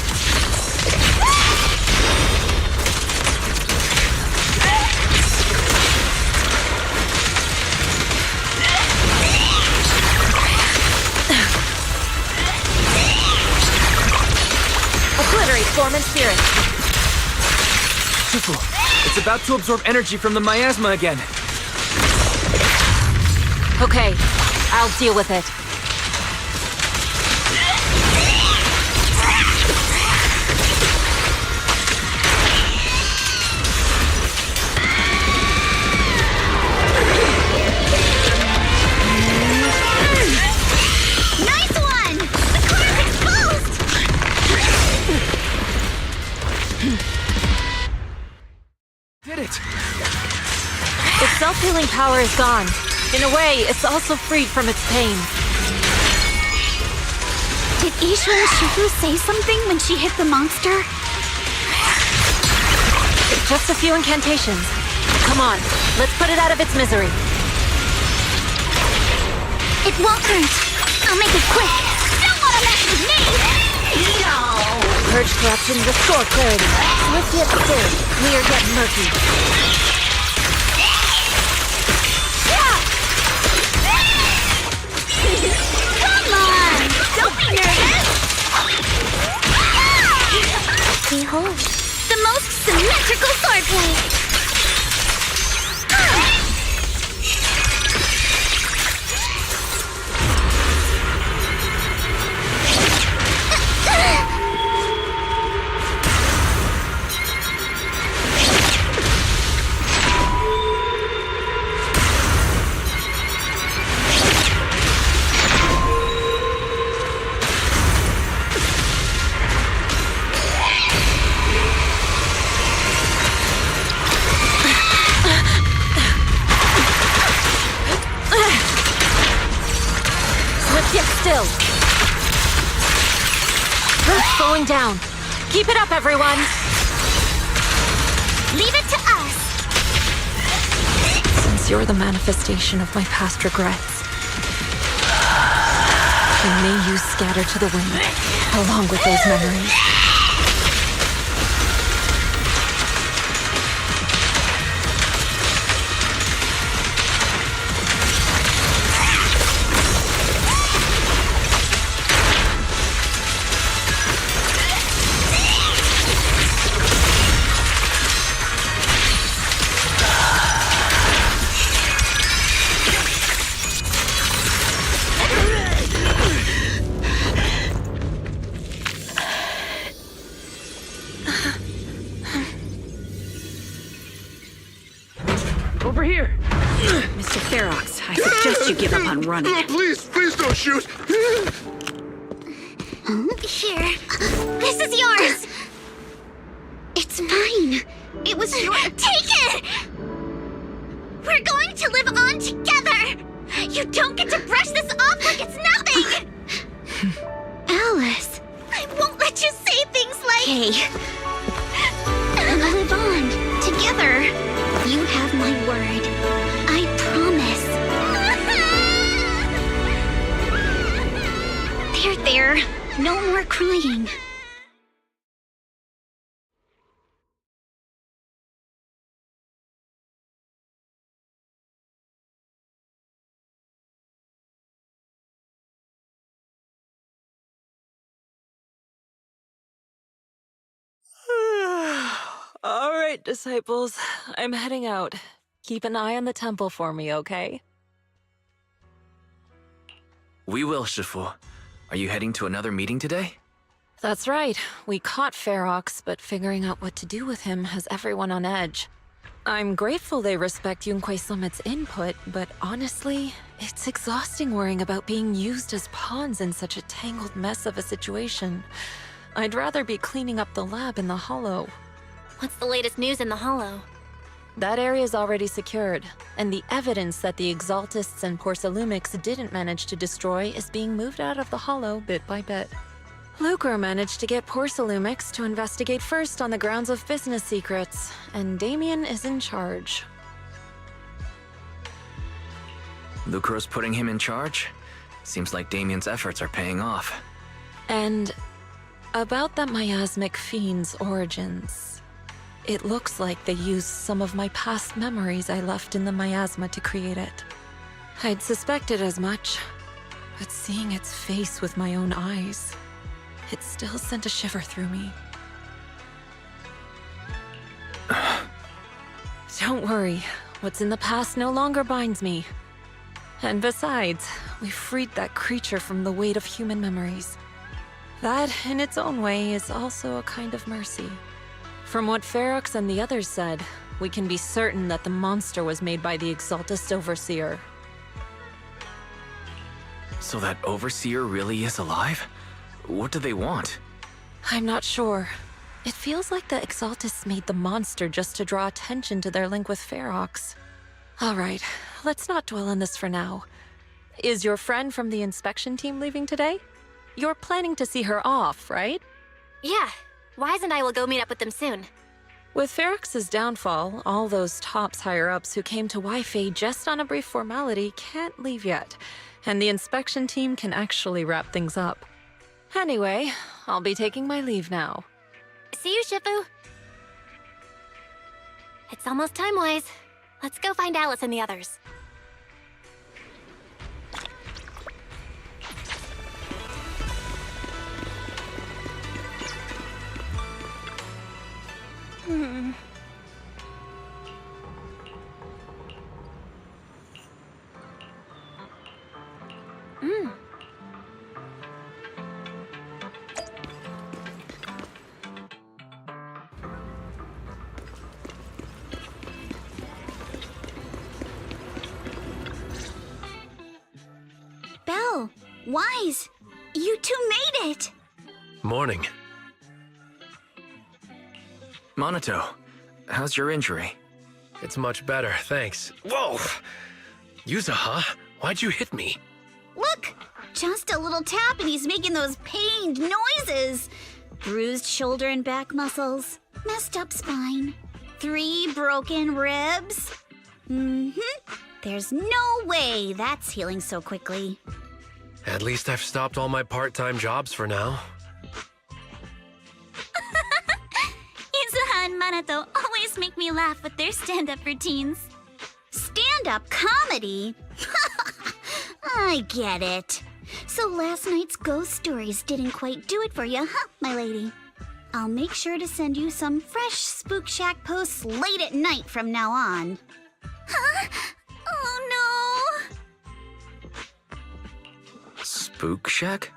Obliterate form and spirit. Shifu, it's about to absorb energy from the miasma again. Okay, I'll deal with it. Nice one! The car is exposed! Did it! Its self-healing power is gone. In a way, it's also freed from its pain. Did Ishwa and Shifu say something when she hit the monster? Just a few incantations. Come on, let's put it out of its misery. It won't hurt. I'll make it quick. Don't want to mess with me! No! Purge corruption, restore clarity. Swift yet still, clear yet murky. Come on! Don't be nervous! Behold, the most symmetrical swordplay. Yet still. Purge slowing down. Keep it up, everyone. Leave it to us! Since you're the manifestation of my past regrets, and may you scatter to the wind, along with those memories. Over here! Mr. Ferox, I suggest you give up on running. Please don't shoot! Here. This is yours! It's mine. It was your— Take it! We're going to live on together! You don't get to brush this off like it's nothing! Alice, I won't let you say things like— Hey. We'll live on, together. You have my word. I promise. There. No more crying. All right, disciples. I'm heading out. Keep an eye on the temple for me, okay? We will, Shifu. Are you heading to another meeting today? That's right. We caught Ferox, but figuring out what to do with him has everyone on edge. I'm grateful they respect Yunkwei Summit's input, but honestly, it's exhausting worrying about being used as pawns in such a tangled mess of a situation. I'd rather be cleaning up the lab in the Hollow. What's the latest news in the Hollow? That area's already secured, and the evidence that the Exaltists and Porcelumics didn't manage to destroy is being moved out of the Hollow bit by bit. Lucre managed to get Porcelumix to investigate first on the grounds of business secrets, and Damien is in charge. Lucre's putting him in charge? Seems like Damien's efforts are paying off. And about that miasmic fiend's origins. It looks like they used some of my past memories I left in the miasma to create it. I'd suspected as much, but seeing its face with my own eyes, it still sent a shiver through me. Don't worry, what's in the past no longer binds me. And besides, we freed that creature from the weight of human memories. That, in its own way, is also a kind of mercy. From what Ferox and the others said, we can be certain that the monster was made by the Exaltist Overseer. So that Overseer really is alive? What do they want? I'm not sure. It feels like the Exaltists made the monster just to draw attention to their link with Ferox. Alright, let's not dwell on this for now. Is your friend from the inspection team leaving today? You're planning to see her off, right? Yeah, Wise and I will go meet up with them soon. With Ferox's downfall, all those tops higher-ups who came to Wi-Fi just on a brief formality can't leave yet, and the inspection team can actually wrap things up. Anyway, I'll be taking my leave now. See you, Shifu. It's almost time, Wise. Let's go find Alice and the others. Belle, Wise, you two made it! Morning. Monato, how's your injury? It's much better, thanks. Whoa! Yuzuha, why'd you hit me? Look! Just a little tap and he's making those pained noises. Bruised shoulder and back muscles. Messed up spine. 3 broken ribs. There's no way that's healing so quickly. At least I've stopped all my part-time jobs for now. Yuzuha and Manato always make me laugh with their stand-up routines. Stand-up comedy? I get it. So last night's ghost stories didn't quite do it for you, huh, my lady? I'll make sure to send you some fresh Spook Shack posts late at night from now on. Huh? Oh no! Spook Shack?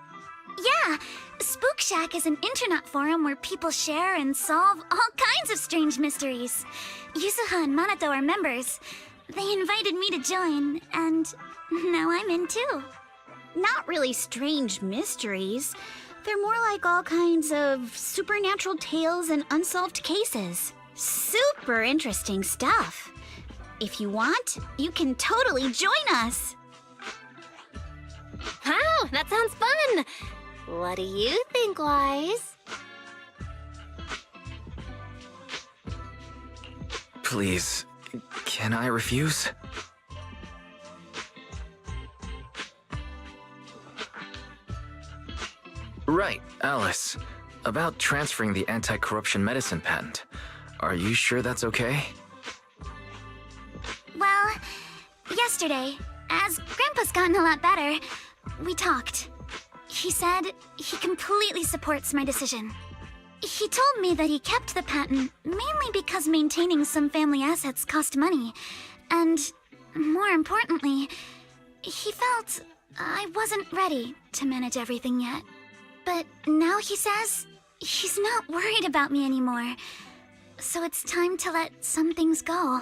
Yeah, Spook Shack is an internet forum where people share and solve all kinds of strange mysteries. Yuzuha and Manato are members. They invited me to join, and now I'm in too. Not really strange mysteries. They're more like all kinds of supernatural tales and unsolved cases. Super interesting stuff. If you want, you can totally join us. Wow, that sounds fun! What do you think, Wise? Please, can I refuse? Right, Alice. About transferring the anti-corruption medicine patent. Are you sure that's okay? Well, yesterday, as Grandpa's gotten a lot better, we talked. He said he completely supports my decision. He told me that he kept the patent mainly because maintaining some family assets cost money, and more importantly, he felt I wasn't ready to manage everything yet. But now he says he's not worried about me anymore, so it's time to let some things go.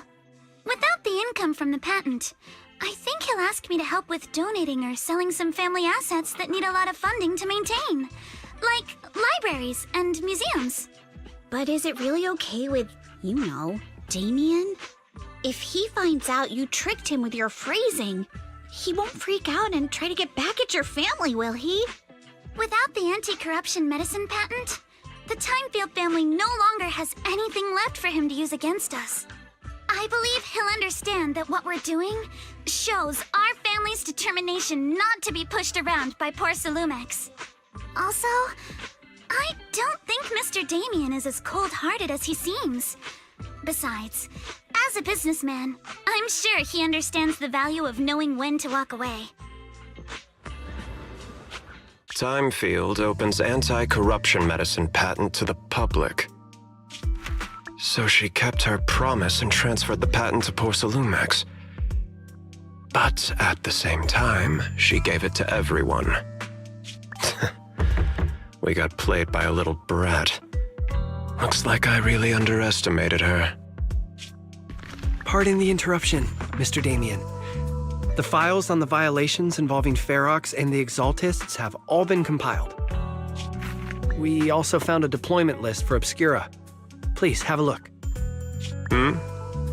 Without the income from the patent, I think he'll ask me to help with donating or selling some family assets that need a lot of funding to maintain, like libraries and museums. But is it really okay with, you know, Damien? If he finds out you tricked him with your phrasing, he won't freak out and try to get back at your family, will he? Without the anti-corruption medicine patent, the Timefield family no longer has anything left for him to use against us. I believe he'll understand that what we're doing shows our family's determination not to be pushed around by poor Salumex. Also, I don't think Mr. Damien is as cold-hearted as he seems. Besides, as a businessman, I'm sure he understands the value of knowing when to walk away. Timefield opens anti-corruption medicine patent to the public. So she kept her promise and transferred the patent to poor Salumex. But at the same time, she gave it to everyone. We got played by a little brat. Looks like I really underestimated her. Pardon the interruption, Mr. Damien. The files on the violations involving Ferox and the Exaltists have all been compiled. We also found a deployment list for Obscura. Please, have a look.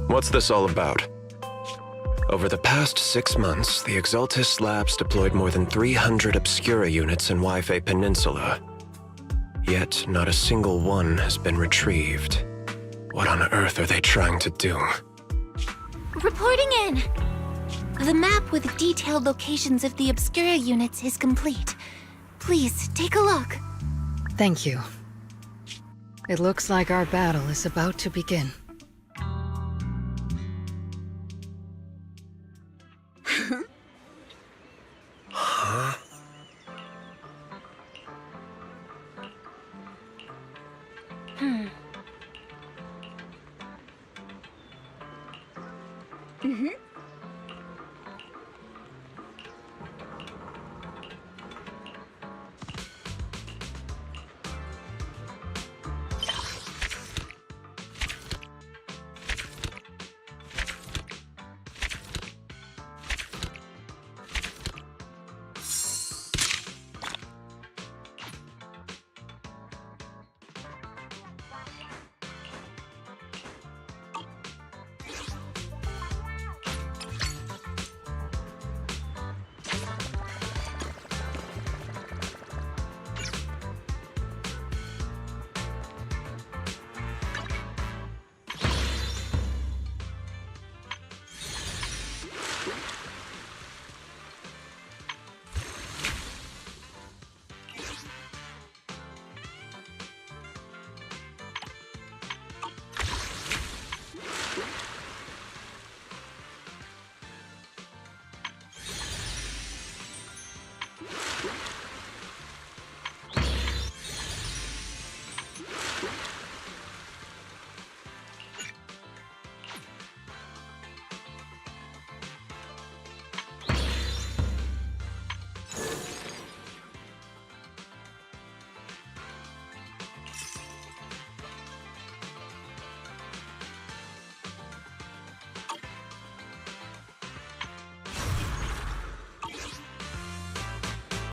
What's this all about? Over the past 6 months, the Exaltist Labs deployed more than 300 Obscura units in Wi-Fi Peninsula. Yet, not a single one has been retrieved. What on earth are they trying to do? Reporting in! The map with detailed locations of the Obscura units is complete. Please, take a look. Thank you. It looks like our battle is about to begin.